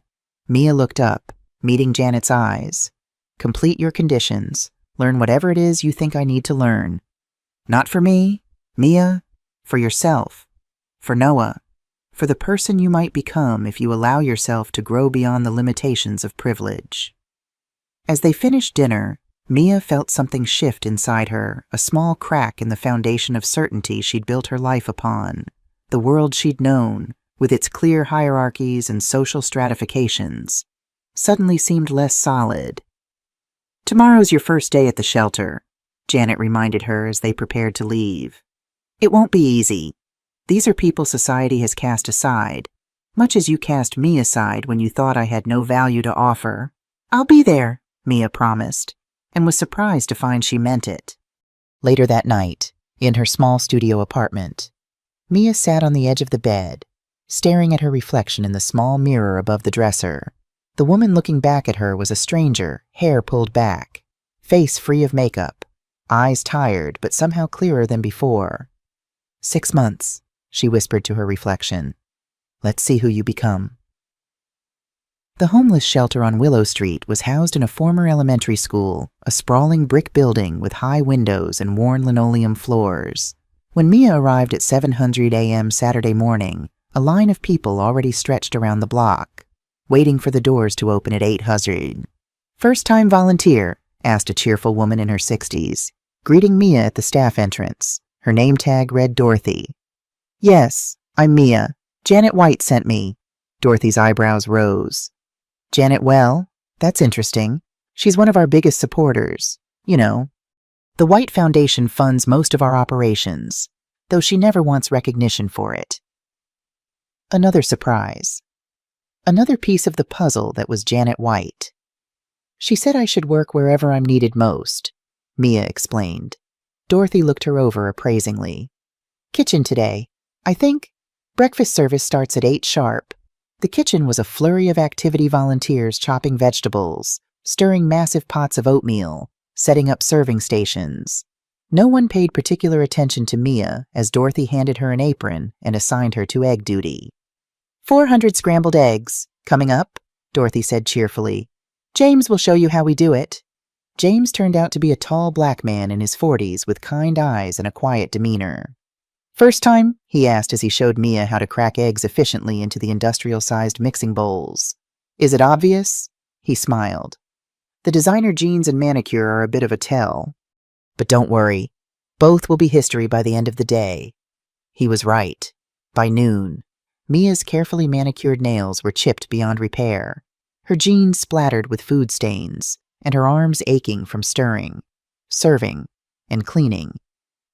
A: Mia looked up, meeting Janet's eyes. Complete your conditions. Learn whatever it is you think I need to learn. Not for me, Mia, for yourself, for Noah, for the person you might become if you allow yourself to grow beyond the limitations of privilege." As they finished dinner, Mia felt something shift inside her, a small crack in the foundation of certainty she'd built her life upon. The world she'd known, with its clear hierarchies and social stratifications, suddenly seemed less solid. "Tomorrow's your first day at the shelter," Janet reminded her as they prepared to leave. "It won't be easy. These are people society has cast aside, much as you cast me aside when you thought I had no value to offer." "I'll be there," Mia promised, and was surprised to find she meant it. Later that night, in her small studio apartment, Mia sat on the edge of the bed, staring at her reflection in the small mirror above the dresser. The woman looking back at her was a stranger, hair pulled back, face free of makeup, eyes tired but somehow clearer than before. "6 months," she whispered to her reflection. "Let's see who you become." The homeless shelter on Willow Street was housed in a former elementary school, a sprawling brick building with high windows and worn linoleum floors. When Mia arrived at 7:00 a.m. Saturday morning, a line of people already stretched around the block, waiting for the doors to open at 8:00. "First-time volunteer?" asked a cheerful woman in her 60s, greeting Mia at the staff entrance. Her name tag read Dorothy. "Yes, I'm Mia. Janet White sent me." Dorothy's eyebrows rose. "Janet, well, that's interesting. She's one of our biggest supporters. You know, the White Foundation funds most of our operations, though she never wants recognition for it." Another surprise. Another piece of the puzzle that was Janet White. "She said I should work wherever I'm needed most," Mia explained. Dorothy looked her over appraisingly. "Kitchen today. I think breakfast service starts at 8 sharp. The kitchen was a flurry of activity volunteers chopping vegetables, stirring massive pots of oatmeal, setting up serving stations. No one paid particular attention to Mia as Dorothy handed her an apron and assigned her to egg duty. 400 scrambled eggs. Coming up," Dorothy said cheerfully. "James will show you how we do it." James turned out to be a tall black man in his 40s with kind eyes and a quiet demeanor. "First time?" he asked as he showed Mia how to crack eggs efficiently into the industrial-sized mixing bowls. "Is it obvious?" He smiled. "The designer jeans and manicure are a bit of a tell. But don't worry, both will be history by the end of the day." He was right. By noon, Mia's carefully manicured nails were chipped beyond repair, her jeans splattered with food stains, and her arms aching from stirring, serving, and cleaning.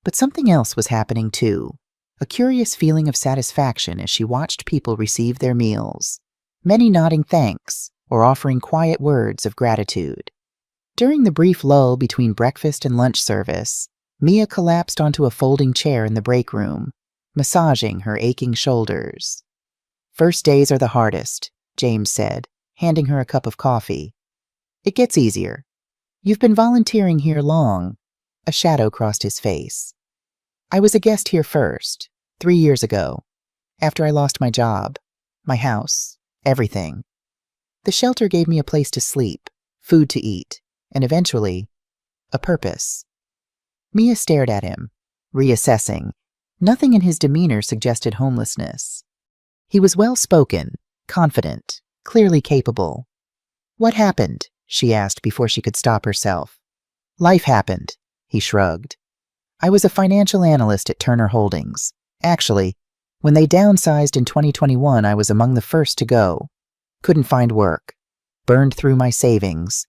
A: But something else was happening too, a curious feeling of satisfaction as she watched people receive their meals, many nodding thanks or offering quiet words of gratitude. During the brief lull between breakfast and lunch service, Mia collapsed onto a folding chair in the break room, massaging her aching shoulders. "First days are the hardest," James said, handing her a cup of coffee. "It gets easier. You've been volunteering here long." A shadow crossed his face. "I was a guest here first, 3 years ago, after I lost my job, my house, everything. The shelter gave me a place to sleep, food to eat, and eventually, a purpose." Mia stared at him, reassessing. Nothing in his demeanor suggested homelessness. He was well-spoken, confident, clearly capable. "What happened?" she asked before she could stop herself. "Life happened," he shrugged. "I was a financial analyst at Turner Holdings. Actually, when they downsized in 2021, I was among the first to go. Couldn't find work. Burned through my savings.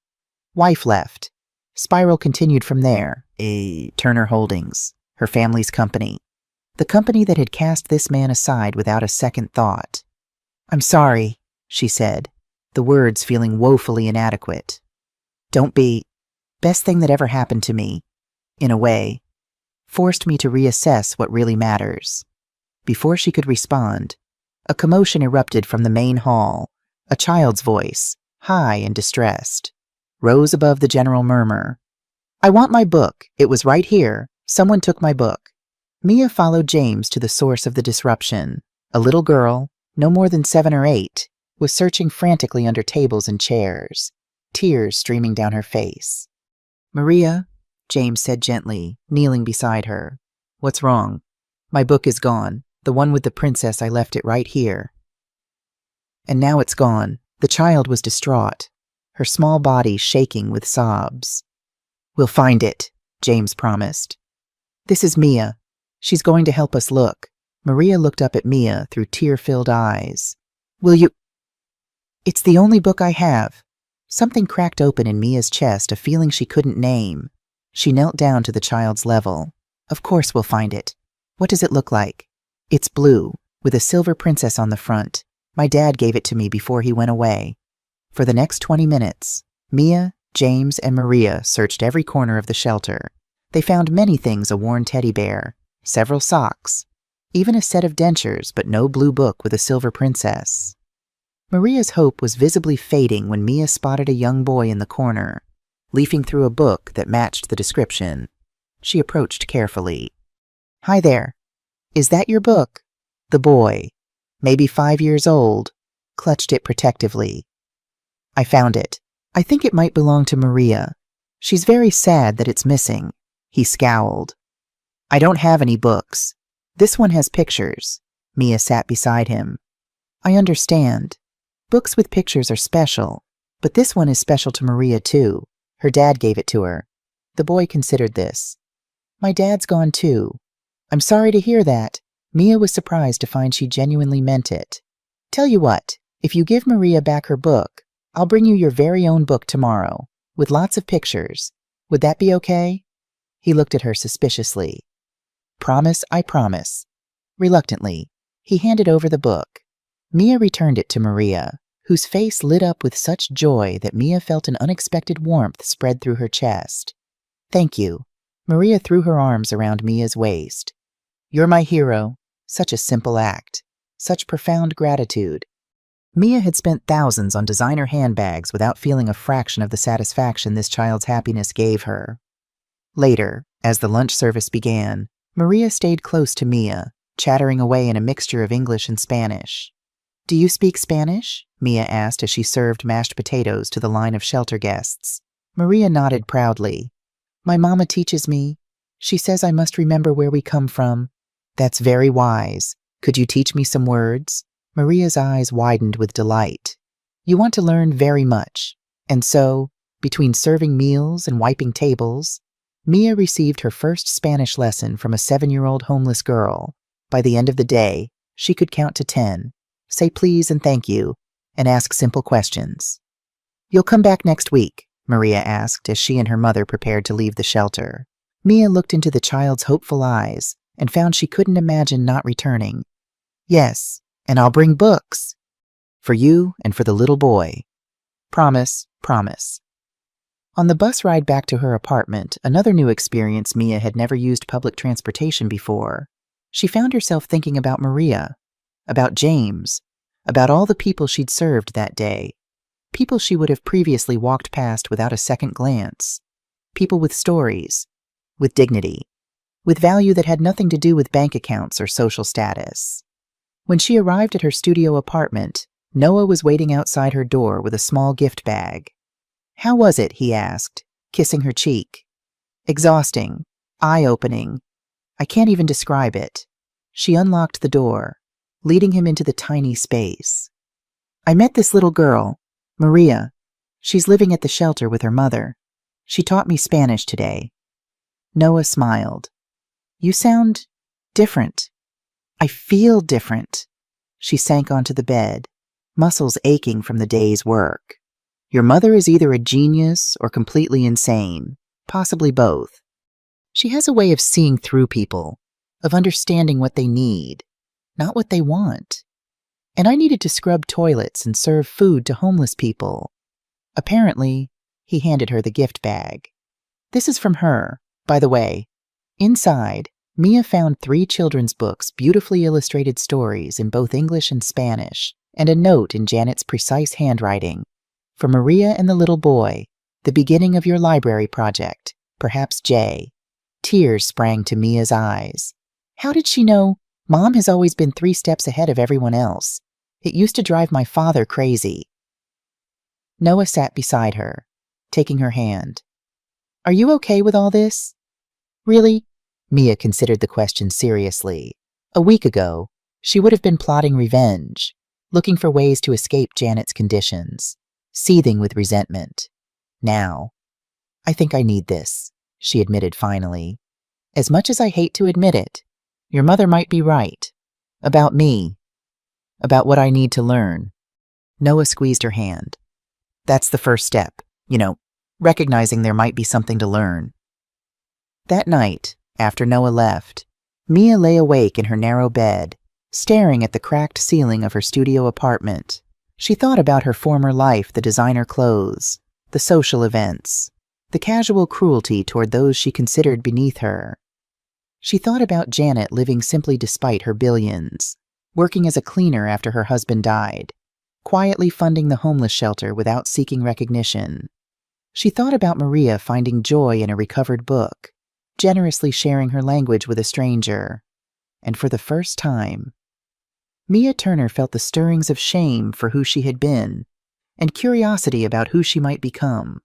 A: Wife left. Spiral continued from there. Turner Holdings, her family's company. The company that had cast this man aside without a second thought. "I'm sorry," she said, the words feeling woefully inadequate. "Don't be. Best thing that ever happened to me, in a way. Forced me to reassess what really matters." Before she could respond, a commotion erupted from the main hall. A child's voice, high and distressed, rose above the general murmur. "I want my book. It was right here. Someone took my book." Mia followed James to the source of the disruption. A little girl, no more than 7 or 8, was searching frantically under tables and chairs, tears streaming down her face. Maria, James said gently, kneeling beside her. What's wrong? My book is gone. The one with the princess, I left it right here. And now it's gone. The child was distraught, her small body shaking with sobs. We'll find it, James promised. This is Mia. She's going to help us look. Maria looked up at Mia through tear-filled eyes. Will you? It's the only book I have. Something cracked open in Mia's chest, a feeling she couldn't name. She knelt down to the child's level. Of course we'll find it. What does it look like? It's blue, with a silver princess on the front. My dad gave it to me before he went away. For the next 20 minutes, Mia, James, and Maria searched every corner of the shelter. They found many things: a worn teddy bear, several socks, even a set of dentures, but no blue book with a silver princess. Maria's hope was visibly fading when Mia spotted a young boy in the corner, leafing through a book that matched the description. She approached carefully. Hi there. Is that your book? The boy, maybe 5 years old, clutched it protectively. I found it. I think it might belong to Maria. She's very sad that it's missing. He scowled. I don't have any books. This one has pictures. Mia sat beside him. I understand. Books with pictures are special, but this one is special to Maria too. Her dad gave it to her. The boy considered this. My dad's gone too. I'm sorry to hear that. Mia was surprised to find she genuinely meant it. Tell you what, if you give Maria back her book, I'll bring you your very own book tomorrow, with lots of pictures. Would that be okay? He looked at her suspiciously. Promise, I promise. Reluctantly, he handed over the book. Mia returned it to Maria, whose face lit up with such joy that Mia felt an unexpected warmth spread through her chest. Thank you. Maria threw her arms around Mia's waist. You're my hero. Such a simple act. Such profound gratitude. Mia had spent thousands on designer handbags without feeling a fraction of the satisfaction this child's happiness gave her. Later, as the lunch service began, Maria stayed close to Mia, chattering away in a mixture of English and Spanish. Do you speak Spanish? Mia asked as she served mashed potatoes to the line of shelter guests. Maria nodded proudly. My mama teaches me. She says I must remember where we come from. That's very wise. Could you teach me some words? Maria's eyes widened with delight. You want to learn very much. And so, between serving meals and wiping tables, Mia received her first Spanish lesson from a 7-year-old homeless girl. By the end of the day, she could count to 10, say please and thank you, and ask simple questions. You'll come back next week? Maria asked as she and her mother prepared to leave the shelter. Mia looked into the child's hopeful eyes and found she couldn't imagine not returning. Yes, and I'll bring books. For you and for the little boy. Promise, promise. On the bus ride back to her apartment, another new experience. Mia had never used public transportation before. She found herself thinking about Maria, about James, about all the people she'd served that day. People she would have previously walked past without a second glance. People with stories, with dignity, with value that had nothing to do with bank accounts or social status. When she arrived at her studio apartment, Noah was waiting outside her door with a small gift bag. How was it? He asked, kissing her cheek. Exhausting, eye-opening. I can't even describe it. She unlocked the door, leading him into the tiny space. I met this little girl, Maria. She's living at the shelter with her mother. She taught me Spanish today. Noah smiled. You sound different. I feel different. She sank onto the bed, muscles aching from the day's work. Your mother is either a genius or completely insane, possibly both. She has a way of seeing through people, of understanding what they need, not what they want. And I needed to scrub toilets and serve food to homeless people. Apparently, he handed her the gift bag. This is from her, by the way. Inside, Mia found 3 children's books, beautifully illustrated stories in both English and Spanish, and a note in Janet's precise handwriting. For Maria and the little boy, the beginning of your library project, perhaps Jay. Tears sprang to Mia's eyes. How did she know? Mom has always been 3 steps ahead of everyone else. It used to drive my father crazy. Noah sat beside her, taking her hand. Are you okay with all this? Really? Mia considered the question seriously. A week ago, she would have been plotting revenge, looking for ways to escape Janet's conditions, seething with resentment. Now, I think I need this, she admitted finally. As much as I hate to admit it, your mother might be right. About me. About what I need to learn. Noah squeezed her hand. That's the first step, recognizing there might be something to learn. That night, after Noah left, Mia lay awake in her narrow bed, staring at the cracked ceiling of her studio apartment. She thought about her former life, the designer clothes, the social events, the casual cruelty toward those she considered beneath her. She thought about Janet living simply despite her billions, working as a cleaner after her husband died, quietly funding the homeless shelter without seeking recognition. She thought about Maria finding joy in a recovered book, generously sharing her language with a stranger. And for the first time, Mia Turner felt the stirrings of shame for who she had been and curiosity about who she might become.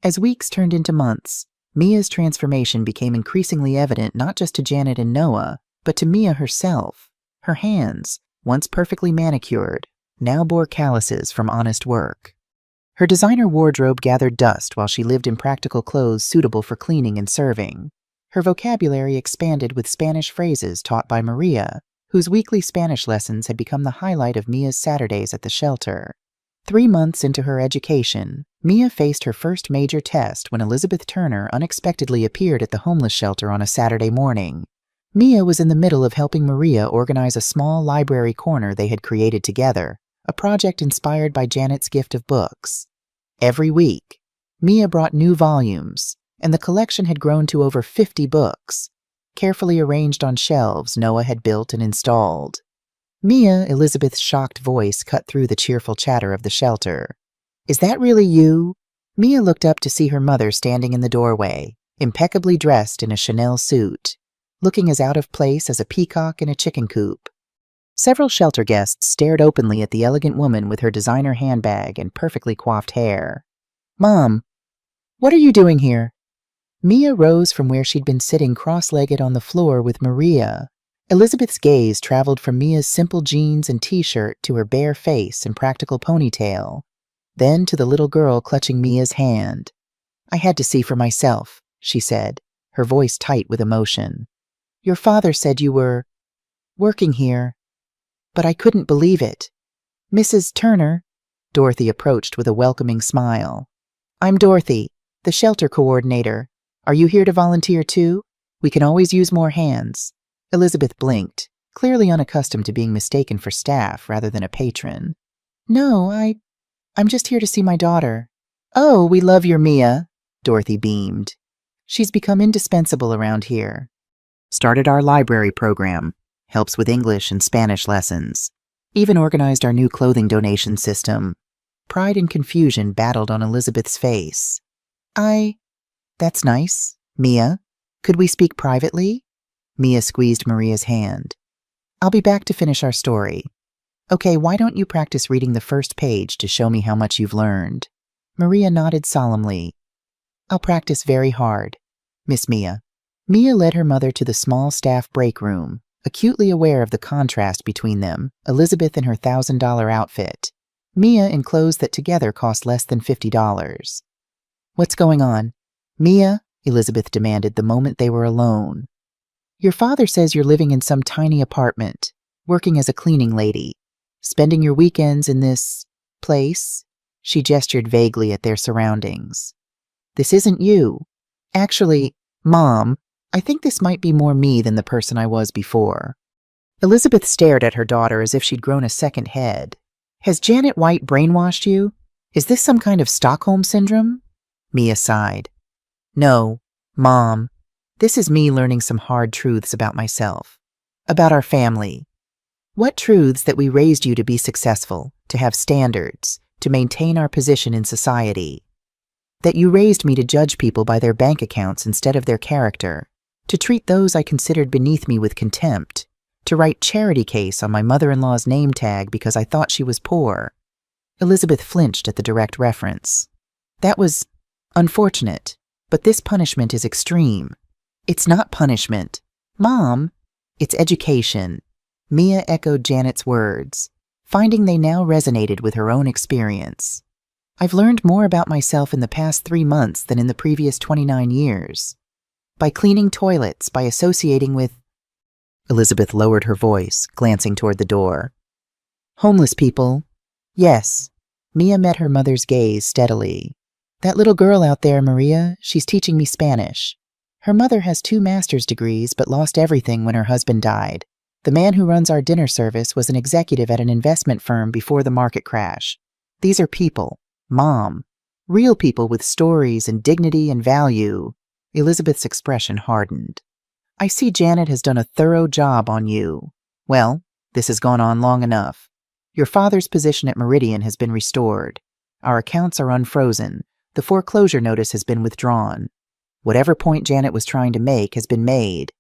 A: As weeks turned into months, Mia's transformation became increasingly evident not just to Janet and Noah, but to Mia herself. Her hands, once perfectly manicured, now bore calluses from honest work. Her designer wardrobe gathered dust while she lived in practical clothes suitable for cleaning and serving. Her vocabulary expanded with Spanish phrases taught by Maria, whose weekly Spanish lessons had become the highlight of Mia's Saturdays at the shelter. 3 months into her education, Mia faced her first major test when Elizabeth Turner unexpectedly appeared at the homeless shelter on a Saturday morning. Mia was in the middle of helping Maria organize a small library corner they had created together, a project inspired by Janet's gift of books. Every week, Mia brought new volumes, and the collection had grown to over 50 books, carefully arranged on shelves Noah had built and installed. Mia, Elizabeth's shocked voice cut through the cheerful chatter of the shelter. Is that really you? Mia looked up to see her mother standing in the doorway, impeccably dressed in a Chanel suit, looking as out of place as a peacock in a chicken coop. Several shelter guests stared openly at the elegant woman with her designer handbag and perfectly coiffed hair. Mom, what are you doing here? Mia rose from where she'd been sitting cross-legged on the floor with Maria. Elizabeth's gaze traveled from Mia's simple jeans and t-shirt to her bare face and practical ponytail, then to the little girl clutching Mia's hand. I had to see for myself, she said, her voice tight with emotion. Your father said you were working here, but I couldn't believe it. Mrs. Turner, Dorothy approached with a welcoming smile. I'm Dorothy, the shelter coordinator. Are you here to volunteer too? We can always use more hands. Elizabeth blinked, clearly unaccustomed to being mistaken for staff rather than a patron. No, I'm just here to see my daughter. Oh, we love your Mia, Dorothy beamed. She's become indispensable around here. Started our library program, helps with English and Spanish lessons. Even organized our new clothing donation system. Pride and confusion battled on Elizabeth's face. That's nice. Mia, could we speak privately? Mia squeezed Maria's hand. I'll be back to finish our story. Okay, why don't you practice reading the first page to show me how much you've learned? Maria nodded solemnly. I'll practice very hard, Miss Mia. Mia led her mother to the small staff break room, acutely aware of the contrast between them, Elizabeth in her $1,000 outfit, Mia in clothes that together cost less than $50. What's going on? Mia, Elizabeth demanded the moment they were alone. Your father says you're living in some tiny apartment, working as a cleaning lady, spending your weekends in this place? She gestured vaguely at their surroundings. This isn't you. Actually, Mom, I think this might be more me than the person I was before. Elizabeth stared at her daughter as if she'd grown a second head. Has Janet White brainwashed you? Is this some kind of Stockholm syndrome? Mia sighed. No, Mom. This is me learning some hard truths about myself, about our family. What truths that we raised you to be successful, to have standards, to maintain our position in society. That you raised me to judge people by their bank accounts instead of their character, to treat those I considered beneath me with contempt, to write charity case on my mother-in-law's name tag because I thought she was poor. Elizabeth flinched at the direct reference. That was unfortunate, But this punishment is extreme. It's not punishment. Mom, it's education. Mia echoed Janet's words, finding they now resonated with her own experience. I've learned more about myself in the past 3 months than in the previous 29 years. By cleaning toilets, by associating with... Elizabeth lowered her voice, glancing toward the door. Homeless people. Yes. Mia met her mother's gaze steadily. That little girl out there, Maria, she's teaching me Spanish. Her mother has 2 master's degrees but lost everything when her husband died. The man who runs our dinner service was an executive at an investment firm before the market crash. These are people. Mom. Real people with stories and dignity and value. Elizabeth's expression hardened. I see Janet has done a thorough job on you. Well, this has gone on long enough. Your father's position at Meridian has been restored. Our accounts are unfrozen. The foreclosure notice has been withdrawn. Whatever point Janet was trying to make has been made.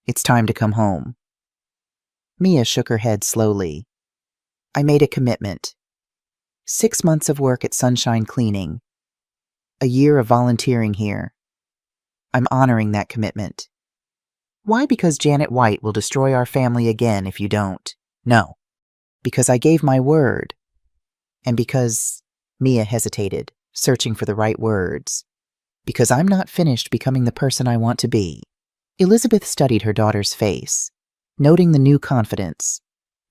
A: It's time to come home. Mia shook her head slowly. I made a commitment. 6 months of work at Sunshine Cleaning. A year of volunteering here. I'm honoring that commitment. Why? Because Janet White will destroy our family again if you don't. No. Because I gave my word. And because... Mia hesitated, searching for the right words. Because I'm not finished becoming the person I want to be. Elizabeth studied her daughter's face, noting the new confidence,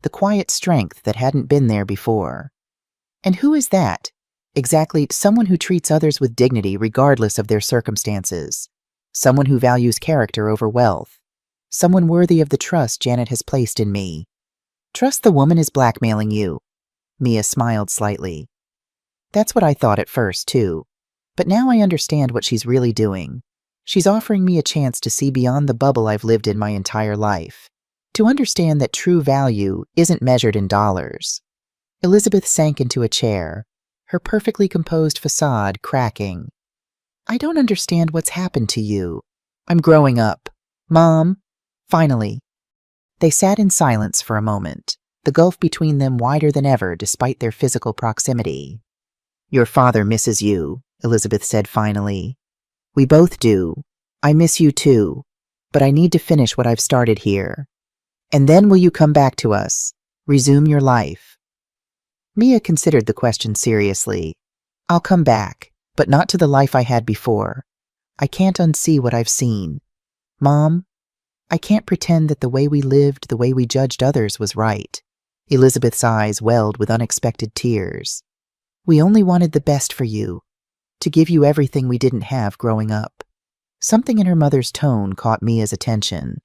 A: the quiet strength that hadn't been there before. And who is that? Exactly, someone who treats others with dignity regardless of their circumstances. Someone who values character over wealth. Someone worthy of the trust Janet has placed in me. Trust the woman is blackmailing you. Mia smiled slightly. That's what I thought at first, too. But now I understand what she's really doing. She's offering me a chance to see beyond the bubble I've lived in my entire life. To understand that true value isn't measured in dollars. Elizabeth sank into a chair, her perfectly composed facade cracking. I don't understand what's happened to you. I'm growing up. Mom. Finally. They sat in silence for a moment, the gulf between them wider than ever despite their physical proximity. Your father misses you, Elizabeth said finally. We both do. I miss you too. But I need to finish what I've started here. And then will you come back to us? Resume your life? Mia considered the question seriously. I'll come back, but not to the life I had before. I can't unsee what I've seen. Mom, I can't pretend that the way we lived, the way we judged others was right. Elizabeth's eyes welled with unexpected tears. We only wanted the best for you, to give you everything we didn't have growing up. Something in her mother's tone caught Mia's attention.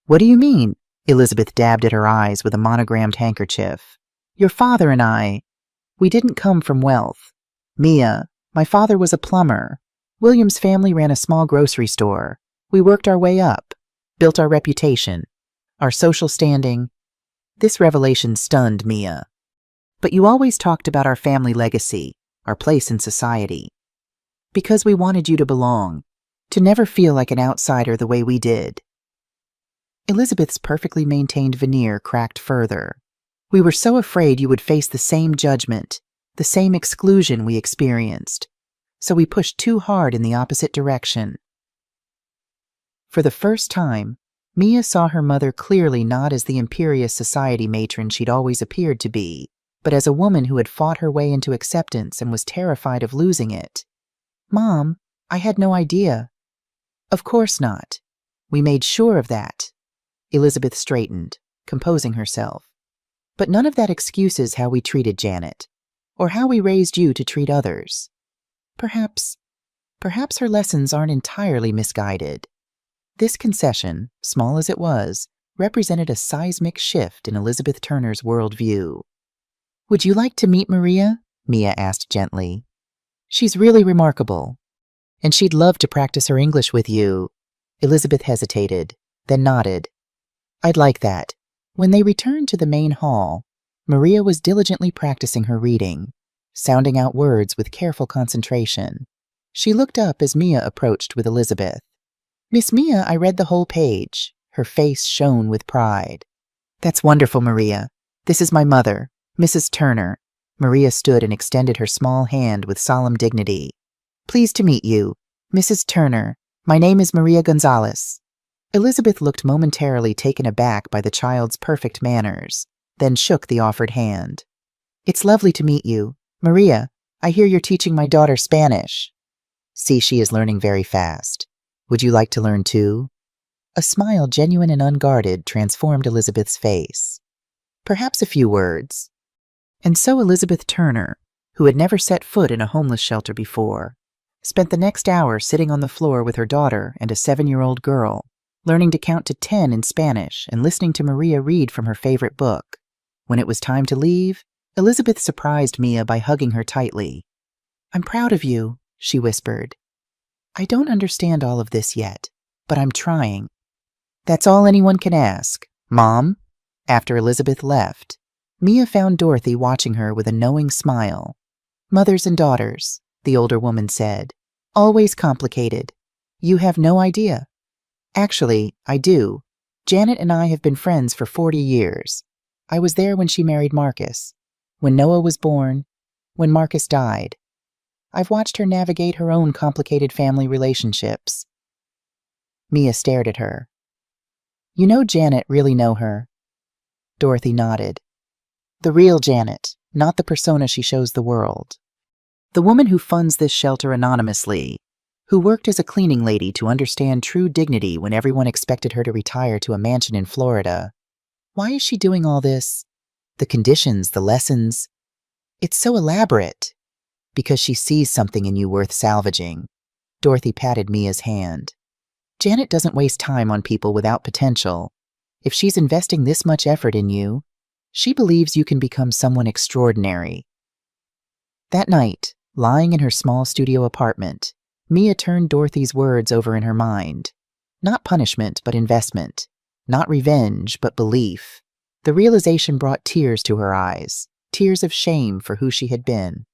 A: What do you mean? Elizabeth dabbed at her eyes with a monogrammed handkerchief. Your father and I, we didn't come from wealth. Mia, my father was a plumber. William's family ran a small grocery store. We worked our way up, built our reputation, our social standing. This revelation stunned Mia. But you always talked about our family legacy, our place in society. Because we wanted you to belong, to never feel like an outsider the way we did. Elizabeth's perfectly maintained veneer cracked further. We were so afraid you would face the same judgment, the same exclusion we experienced. So we pushed too hard in the opposite direction. For the first time, Mia saw her mother clearly not as the imperious society matron she'd always appeared to be, but as a woman who had fought her way into acceptance and was terrified of losing it. Mom, I had no idea. Of course not. We made sure of that. Elizabeth straightened, composing herself. But none of that excuses how we treated Janet, or how we raised you to treat others. Perhaps her lessons aren't entirely misguided. This concession, small as it was, represented a seismic shift in Elizabeth Turner's worldview. Would you like to meet Maria? Mia asked gently. She's really remarkable. And she'd love to practice her English with you. Elizabeth hesitated, then nodded. I'd like that. When they returned to the main hall, Maria was diligently practicing her reading, sounding out words with careful concentration. She looked up as Mia approached with Elizabeth. Miss Mia, I read the whole page. Her face shone with pride. That's wonderful, Maria. This is my mother, Mrs. Turner. Maria stood and extended her small hand with solemn dignity. Pleased to meet you, Mrs. Turner, my name is Maria Gonzalez. Elizabeth looked momentarily taken aback by the child's perfect manners, then shook the offered hand. It's lovely to meet you. Maria, I hear you're teaching my daughter Spanish. See, she is learning very fast. Would you like to learn too? A smile, genuine and unguarded, transformed Elizabeth's face. Perhaps a few words. And so Elizabeth Turner, who had never set foot in a homeless shelter before, spent the next hour sitting on the floor with her daughter and a 7-year-old girl, learning to count to 10 in Spanish and listening to Maria read from her favorite book. When it was time to leave, Elizabeth surprised Mia by hugging her tightly. I'm proud of you, she whispered. I don't understand all of this yet, but I'm trying. That's all anyone can ask. Mom? After Elizabeth left, Mia found Dorothy watching her with a knowing smile. Mothers and daughters, the older woman said. Always complicated. You have no idea. Actually, I do. Janet and I have been friends for 40 years. I was there when she married Marcus, when Noah was born, when Marcus died. I've watched her navigate her own complicated family relationships. Mia stared at her. You know Janet, really know her? Dorothy nodded. The real Janet, not the persona she shows the world. The woman who funds this shelter anonymously, who worked as a cleaning lady to understand true dignity when everyone expected her to retire to a mansion in Florida. Why is she doing all this? The conditions, the lessons. It's so elaborate. Because she sees something in you worth salvaging. Dorothy patted Mia's hand. Janet doesn't waste time on people without potential. If she's investing this much effort in you, she believes you can become someone extraordinary. That night, lying in her small studio apartment, Mia turned Dorothy's words over in her mind. Not punishment, but investment. Not revenge, but belief. The realization brought tears to her eyes, tears of shame for who she had been,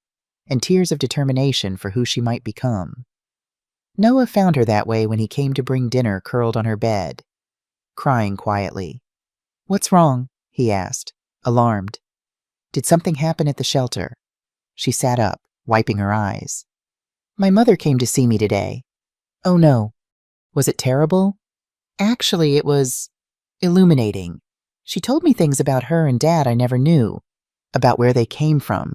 A: and tears of determination for who she might become. Noah found her that way when he came to bring dinner curled on her bed, crying quietly. What's wrong? He asked, alarmed. Did something happen at the shelter? She sat up, wiping her eyes. My mother came to see me today. Oh no. Was it terrible? Actually, it was illuminating. She told me things about her and Dad I never knew, about where they came from.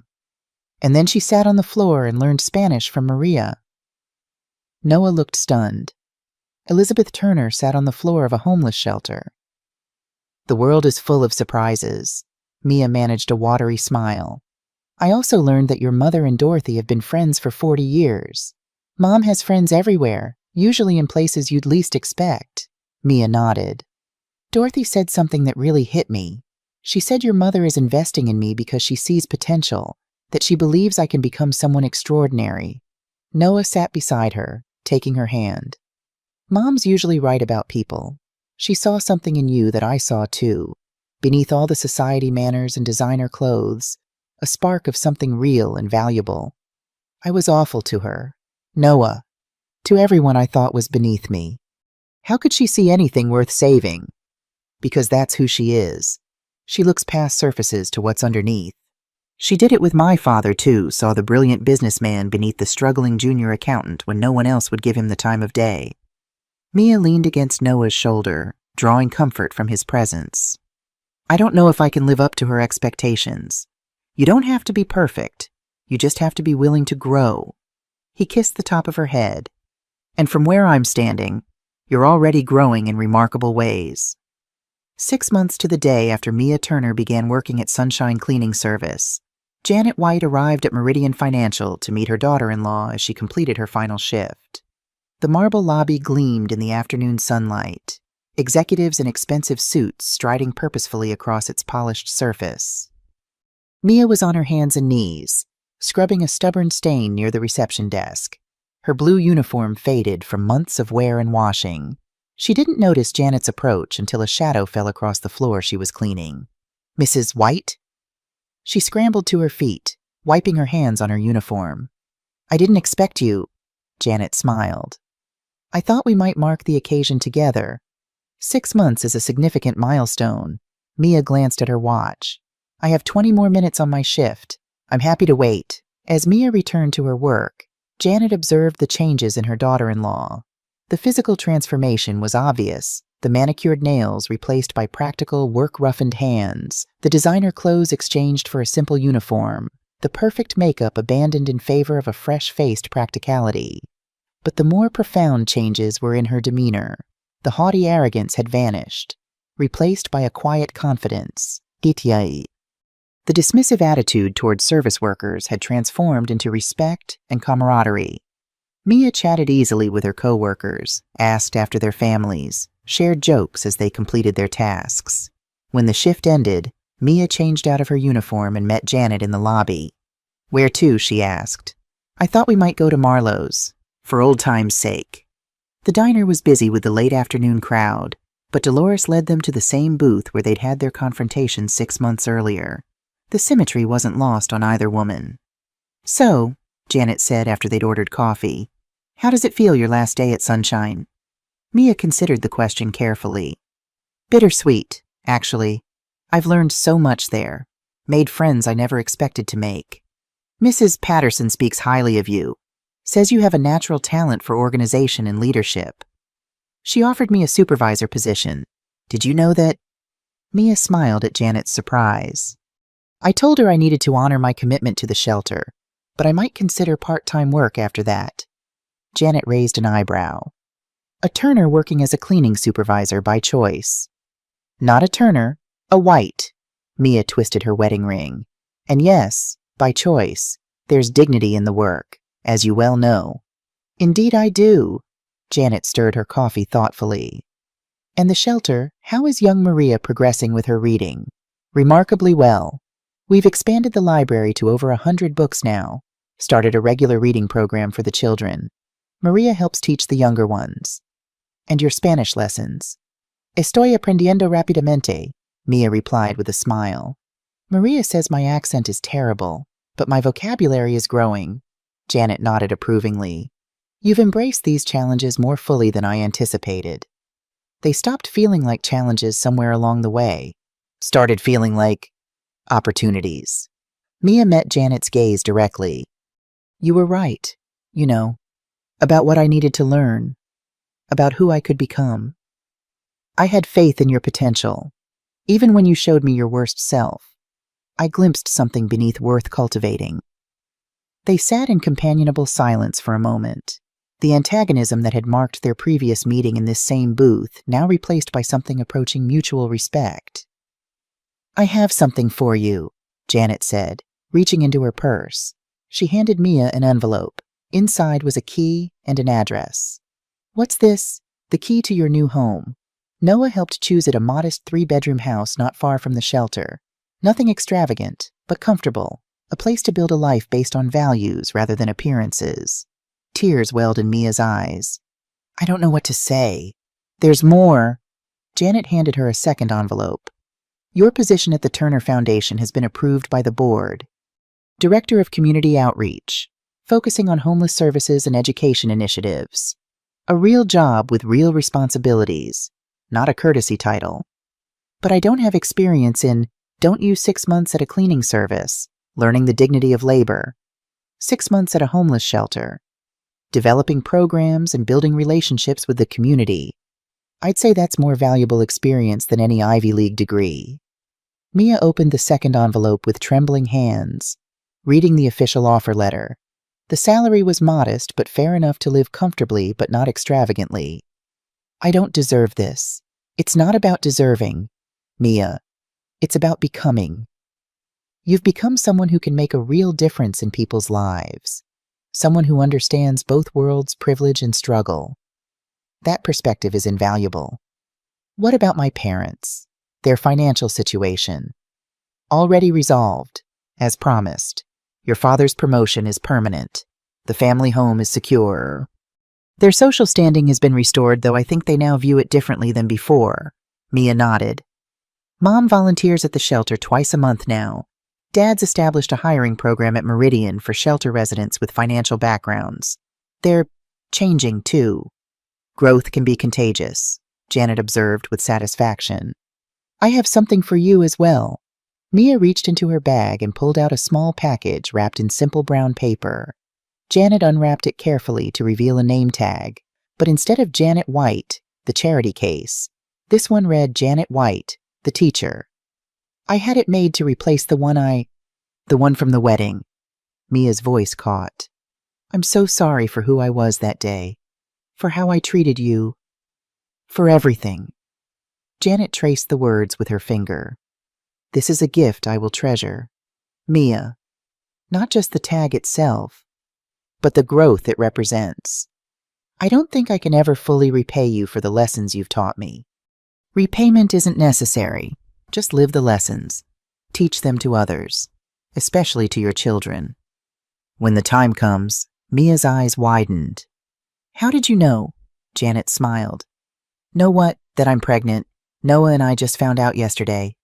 A: And then she sat on the floor and learned Spanish from Maria. Noah looked stunned. Elizabeth Turner sat on the floor of a homeless shelter. The world is full of surprises. Mia managed a watery smile. I also learned that your mother and Dorothy have been friends for 40 years. Mom has friends everywhere, usually in places you'd least expect. Mia nodded. Dorothy said something that really hit me. She said your mother is investing in me because she sees potential, that she believes I can become someone extraordinary. Noah sat beside her, taking her hand. Moms usually write about people. She saw something in you that I saw too. Beneath all the society manners and designer clothes, a spark of something real and valuable. I was awful to her. Noah. To everyone I thought was beneath me. How could she see anything worth saving? Because that's who she is. She looks past surfaces to what's underneath. She did it with my father, too, saw the brilliant businessman beneath the struggling junior accountant when no one else would give him the time of day. Mia leaned against Noah's shoulder, drawing comfort from his presence. I don't know if I can live up to her expectations. You don't have to be perfect. You just have to be willing to grow. He kissed the top of her head. And from where I'm standing, you're already growing in remarkable ways. 6 months to the day after Mia Turner began working at Sunshine Cleaning Service, Janet White arrived at Meridian Financial to meet her daughter-in-law as she completed her final shift. The marble lobby gleamed in the afternoon sunlight, executives in expensive suits striding purposefully across its polished surface. Mia was on her hands and knees, scrubbing a stubborn stain near the reception desk. Her blue uniform faded from months of wear and washing. She didn't notice Janet's approach until a shadow fell across the floor she was cleaning. Mrs. White? She scrambled to her feet, wiping her hands on her uniform. I didn't expect you. Janet smiled. I thought we might mark the occasion together. 6 months is a significant milestone. Mia glanced at her watch. I have 20 more minutes on my shift. I'm happy to wait. As Mia returned to her work, Janet observed the changes in her daughter-in-law. The physical transformation was obvious. The manicured nails replaced by practical, work-roughened hands, the designer clothes exchanged for a simple uniform, the perfect makeup abandoned in favor of a fresh-faced practicality. But the more profound changes were in her demeanor. The haughty arrogance had vanished, replaced by a quiet confidence. The dismissive attitude toward service workers had transformed into respect and camaraderie. Mia chatted easily with her co-workers, asked after their families, shared jokes as they completed their tasks. When the shift ended, Mia changed out of her uniform and met Janet in the lobby. "Where to?" she asked. "I thought we might go to Marlowe's, for old time's sake." The diner was busy with the late afternoon crowd, but Dolores led them to the same booth where they'd had their confrontation 6 months earlier. The symmetry wasn't lost on either woman. "So," Janet said after they'd ordered coffee, "how does it feel your last day at Sunshine?" Mia considered the question carefully. "Bittersweet, actually. I've learned so much there. Made friends I never expected to make. Mrs. Patterson speaks highly of you. Says you have a natural talent for organization and leadership. She offered me a supervisor position. Did you know that?" Mia smiled at Janet's surprise. "I told her I needed to honor my commitment to the shelter, but I might consider part-time work after that." Janet raised an eyebrow. "A Turner working as a cleaning supervisor by choice." "Not a Turner, a White." Mia twisted her wedding ring. "And yes, by choice. There's dignity in the work, as you well know." "Indeed I do." Janet stirred her coffee thoughtfully. "And the shelter, how is young Maria progressing with her reading?" "Remarkably well. We've expanded the library to over 100 books now, started a regular reading program for the children. Maria helps teach the younger ones." "And your Spanish lessons?" "Estoy aprendiendo rápidamente," Mia replied with a smile. "Maria says my accent is terrible, but my vocabulary is growing." Janet nodded approvingly. "You've embraced these challenges more fully than I anticipated." They stopped feeling like challenges somewhere along the way. Started feeling like opportunities. Mia met Janet's gaze directly. "You were right, about what I needed to learn, about who I could become. I had faith in your potential. Even when you showed me your worst self, I glimpsed something beneath worth cultivating." They sat in companionable silence for a moment. The antagonism that had marked their previous meeting in this same booth, now replaced by something approaching mutual respect. "I have something for you," Janet said, reaching into her purse. She handed Mia an envelope. Inside was a key and an address. "What's this?" "The key to your new home. Noah helped choose it, a modest 3-bedroom house not far from the shelter. Nothing extravagant, but comfortable. A place to build a life based on values rather than appearances." Tears welled in Mia's eyes. "I don't know what to say." "There's more." Janet handed her a second envelope. "Your position at the Turner Foundation has been approved by the board. Director of Community Outreach, focusing on homeless services and education initiatives. A real job with real responsibilities, not a courtesy title. But I don't have experience in, don't use 6 months at a cleaning service, learning the dignity of labor. 6 months at a homeless shelter, developing programs and building relationships with the community. I'd say that's more valuable experience than any Ivy League degree." Mia opened the second envelope with trembling hands, reading the official offer letter. The salary was modest but fair enough to live comfortably but not extravagantly. "I don't deserve this." "It's not about deserving, Mia. It's about becoming. You've become someone who can make a real difference in people's lives. Someone who understands both worlds, privilege and struggle. That perspective is invaluable." "What about my parents? Their financial situation?" "Already resolved, as promised. Your father's promotion is permanent. The family home is secure. Their social standing has been restored, though I think they now view it differently than before." Mia nodded. "Mom volunteers at the shelter twice a month now. Dad's established a hiring program at Meridian for shelter residents with financial backgrounds. They're changing, too." "Growth can be contagious," Janet observed with satisfaction. "I have something for you as well." Mia reached into her bag and pulled out a small package wrapped in simple brown paper. Janet unwrapped it carefully to reveal a name tag, but instead of Janet White, the charity case, this one read Janet White, the teacher. I had it made to replace the one from the wedding. Mia's voice caught. I'm so sorry for who I was that day, for how I treated you, for everything. Janet traced the words with her finger. This is a gift I will treasure. Mia. Not just the tag itself, but the growth it represents. I don't think I can ever fully repay you for the lessons you've taught me. Repayment isn't necessary. Just live the lessons. Teach them to others, especially to your children. When the time comes, Mia's eyes widened. How did you know? Janet smiled. Know what? That I'm pregnant. Noah and I just found out yesterday.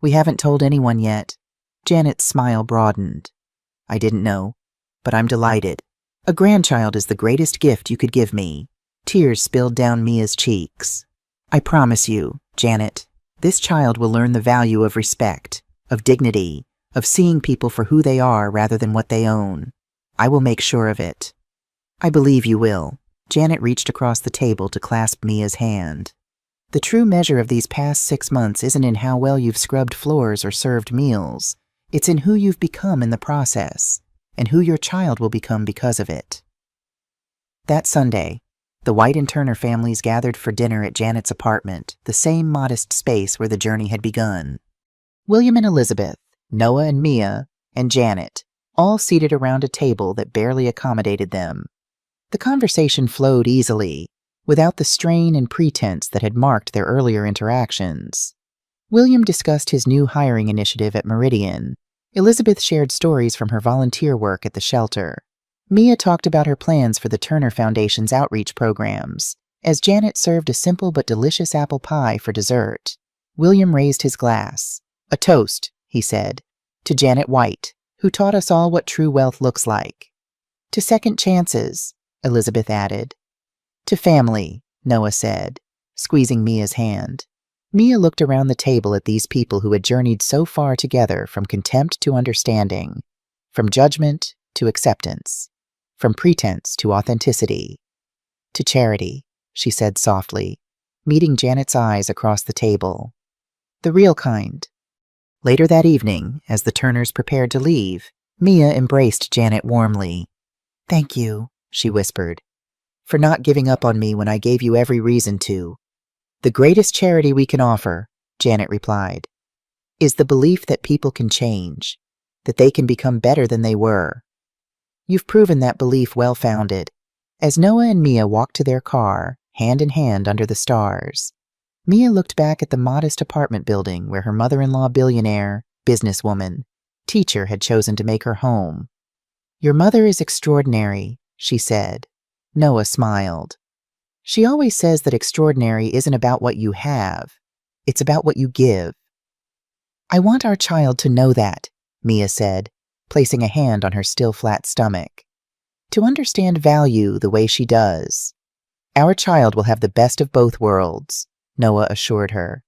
A: We haven't told anyone yet. Janet's smile broadened. I didn't know, but I'm delighted. A grandchild is the greatest gift you could give me. Tears spilled down Mia's cheeks. I promise you, Janet, this child will learn the value of respect, of dignity, of seeing people for who they are rather than what they own. I will make sure of it. I believe you will. Janet reached across the table to clasp Mia's hand. The true measure of these past 6 months isn't in how well you've scrubbed floors or served meals. It's in who you've become in the process, and who your child will become because of it. That Sunday, the White and Turner families gathered for dinner at Janet's apartment, the same modest space where the journey had begun. William and Elizabeth, Noah and Mia, and Janet, all seated around a table that barely accommodated them. The conversation flowed easily, without the strain and pretense that had marked their earlier interactions. William discussed his new hiring initiative at Meridian. Elizabeth shared stories from her volunteer work at the shelter. Mia talked about her plans for the Turner Foundation's outreach programs, as Janet served a simple but delicious apple pie for dessert. William raised his glass. A toast, he said, to Janet White, who taught us all what true wealth looks like. To second chances, Elizabeth added. To family, Noah said, squeezing Mia's hand. Mia looked around the table at these people who had journeyed so far together from contempt to understanding, from judgment to acceptance, from pretense to authenticity. To charity, she said softly, meeting Janet's eyes across the table. The real kind. Later that evening, as the Turners prepared to leave, Mia embraced Janet warmly. Thank you, she whispered, for not giving up on me when I gave you every reason to. The greatest charity we can offer, Janet replied, is the belief that people can change, that they can become better than they were. You've proven that belief well-founded. As Noah and Mia walked to their car, hand in hand under the stars, Mia looked back at the modest apartment building where her mother-in-law billionaire, businesswoman, teacher had chosen to make her home. Your mother is extraordinary, she said. Noah smiled. She always says that extraordinary isn't about what you have, it's about what you give. I want our child to know that, Mia said, placing a hand on her still flat stomach. To understand value the way she does. Our child will have the best of both worlds, Noah assured her.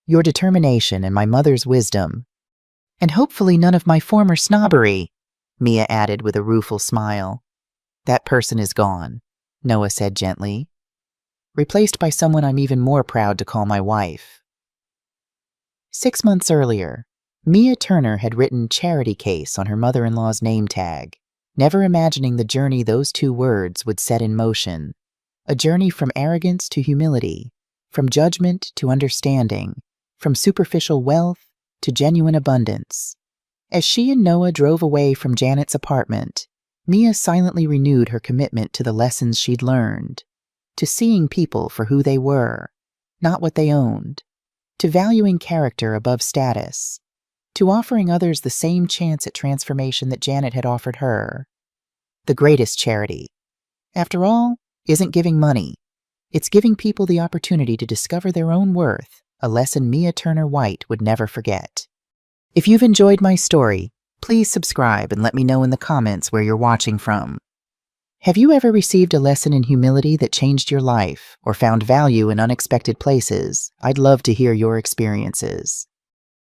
A: Your determination and my mother's wisdom. And hopefully none of my former snobbery, Mia added with a rueful smile. That person is gone, Noah said gently. Replaced by someone I'm even more proud to call my wife. 6 months earlier, Mia Turner had written charity case on her mother-in-law's name tag, never imagining the journey those 2 words would set in motion. A journey from arrogance to humility, from judgment to understanding, from superficial wealth to genuine abundance. As she and Noah drove away from Janet's apartment, Mia silently renewed her commitment to the lessons she'd learned, to seeing people for who they were, not what they owned, to valuing character above status, to offering others the same chance at transformation that Janet had offered her. The greatest charity, after all, isn't giving money. It's giving people the opportunity to discover their own worth, a lesson Mia Turner White would never forget. If you've enjoyed my story, please subscribe and let me know in the comments where you're watching from. Have you ever received a lesson in humility that changed your life or found value in unexpected places? I'd love to hear your experiences.